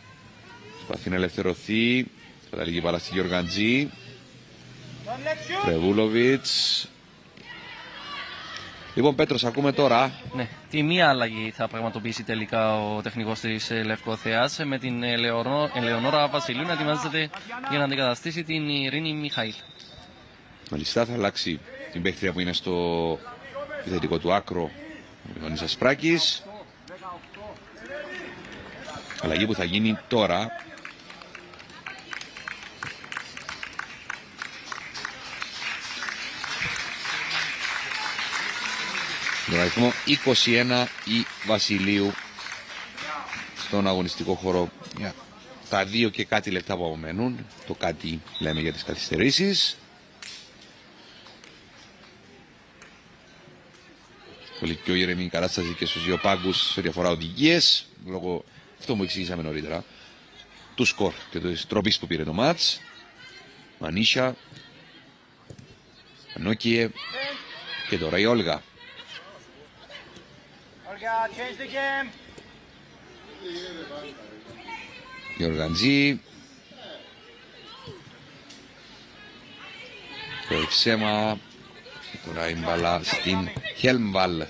Προσπαθεί να ελευθερωθεί. Καταλήγει μπάλα στη Γεωργαντζή. Πρεβούλοβιτς. Λοιπόν, Πέτρος, ακούμε τώρα. Ναι, τη μία αλλαγή θα πραγματοποιήσει τελικά ο τεχνικός της Λευκοθέας με την Ελεονόρα Βασιλείου να ετοιμάζεται για να αντικαταστήσει την Ειρήνη Μιχαήλ. Μάλιστα, θα αλλάξει την παίκτρια που είναι στο επιθετικό του άκρο ο Ιωάννης Ασπράκης. Αλλαγή που θα γίνει τώρα. Τον αριθμό 21 η Βασιλείου στον αγωνιστικό χώρο για τα 2 και κάτι λεπτά που απομένουν. Το κάτι λέμε για τις καθυστερήσεις. Πολύ πιο ηρεμή κατάσταση και στους δύο πάγκους σε διαφορά οδηγίες. Λόγω αυτό που εξηγήσαμε νωρίτερα. Του σκορ και της τρόπης που πήρε το μάτς. Μανίσια. Ανόκιε. Και τώρα η Όλγα. Change the game. Γεωργαντζή. Το Ευσέμα. Και τώρα η μπάλα στην Χέλμβαλ.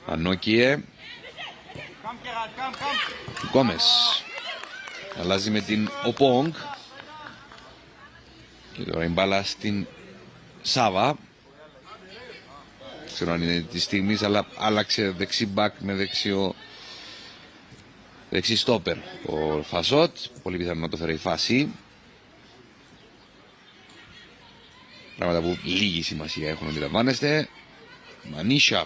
Ανόκιε. Γκόμες. Αλλάζει με την Οπόγκ. Και τώρα η μπάλα στην Σάβα. Ξέρω αν είναι τη στιγμή, αλλά άλλαξε δεξί μπακ με δεξί στόπερ ο Φασότ. Πολύ πιθανό να το φέρει η φάση. Πράγματα που λίγη σημασία έχουν, αντιλαμβάνεστε. Μανίσια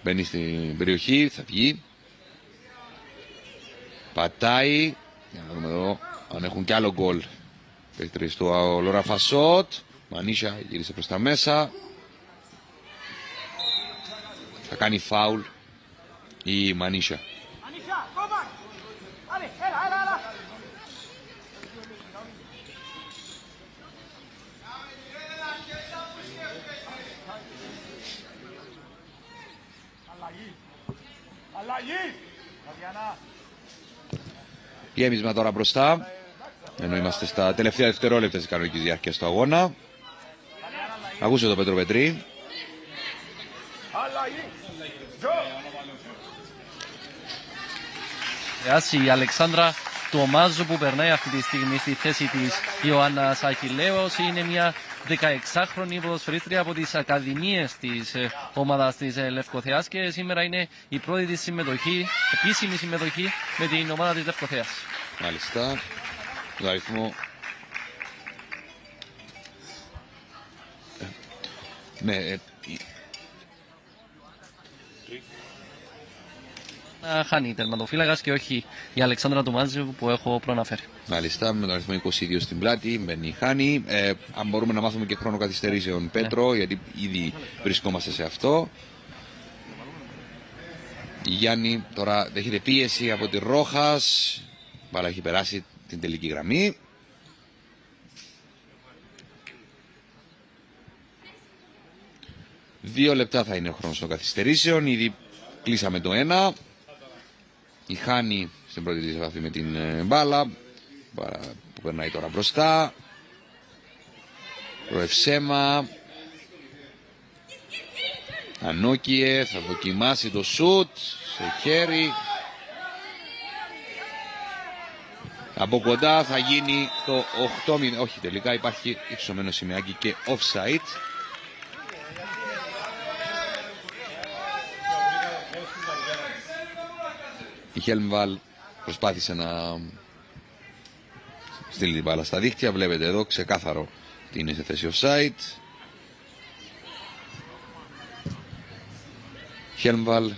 μπαίνει στην περιοχή, θα βγει. Πατάει. Για να δούμε εδώ αν έχουν κι άλλο γκολ. Παίκτρες του Λόρα Φασότ. Μανίσια γύρισε προς τα μέσα. Θα κάνει φάουλ η Μανίσια. Γέμισμα τώρα μπροστά, ενώ είμαστε στα τελευταία δευτερόλεπτα της κανονικής διάρκειας του αγώνα. Ακούσε το Πέτρο Πετρή. Η Αλεξάνδρα Τομάζου που περνάει αυτή τη στιγμή στη θέση της Ιωάννας Αχιλλέως είναι μια 16χρονη ποδοσφαιρίστρια από τις ακαδημίες της ομάδας της Λευκοθέας και σήμερα είναι η πρώτη της συμμετοχή, επίσημη συμμετοχή με την ομάδα της Λευκοθέας. Μάλιστα, το αριθμό. Ναι, χάνει τερματοφύλακας και όχι η Αλεξάνδρα Τομάζου που έχω προαναφέρει. Μάλιστα, με τον αριθμό 22 στην πλάτη, μπαίνει χάνει. Αν μπορούμε να μάθουμε και χρόνο καθυστερήσεων, Πέτρο, γιατί ήδη βρισκόμαστε σε αυτό. Η Γιάννη τώρα δέχεται πίεση από τη Ρόχας. Μπάλα έχει περάσει την τελική γραμμή. Δύο λεπτά θα είναι ο χρόνος των καθυστερήσεων. Ήδη κλείσαμε το 1. Η Χάνη στην πρώτη της επαφή με την μπάλα που περνάει τώρα μπροστά. Το Ευσέμα. Ανόκιε θα δοκιμάσει το σουτ σε χέρι. Από κοντά θα γίνει το 8-0. Όχι, τελικά υπάρχει υψωμένο σημαίακι και offside. Η Χέλμβαλ προσπάθησε να στείλει την μπάλα στα δίχτυα. Βλέπετε εδώ ξεκάθαρο ότι είναι σε θέση offside. Χέλμβαλ.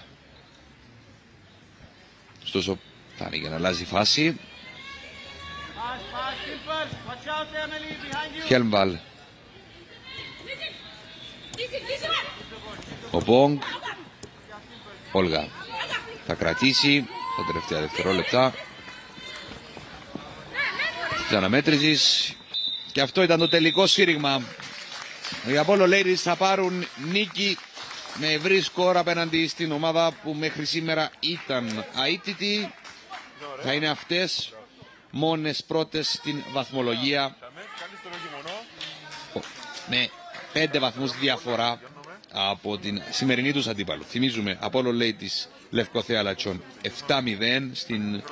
Ωστόσο θα είναι για να αλλάζει φάση. Χέλμβαλ. Ο Μπόγκ. Όλγα θα κρατήσει τα τελευταία δευτερόλεπτα της αναμέτρησης. Και αυτό ήταν το τελικό σφύριγμα. Οι Apollo Ladies θα πάρουν νίκη με ευρύ σκορ απέναντι στην ομάδα που μέχρι σήμερα ήταν αίτητη. Θα είναι αυτές μόνες πρώτες στην βαθμολογία με 5 βαθμούς διαφορά από την σημερινή τους αντίπαλο. Θυμίζουμε Apollo Ladies Λευκοθέα Λατσιών 7-0 στην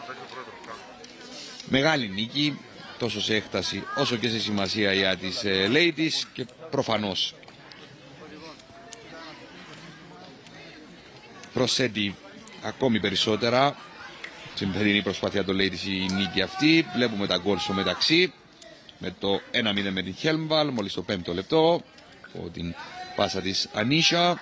μεγάλη νίκη, τόσο σε έκταση όσο και σε σημασία για τις Ladies, και προφανώς προσθέτει ακόμη περισσότερα στην φετινή προσπάθεια των Ladies η νίκη αυτή. Βλέπουμε τα γκολ στο μεταξύ με το 1-0 με την Χέλμβαλ μόλις το 5ο λεπτό από την πάσα της Ανίσια.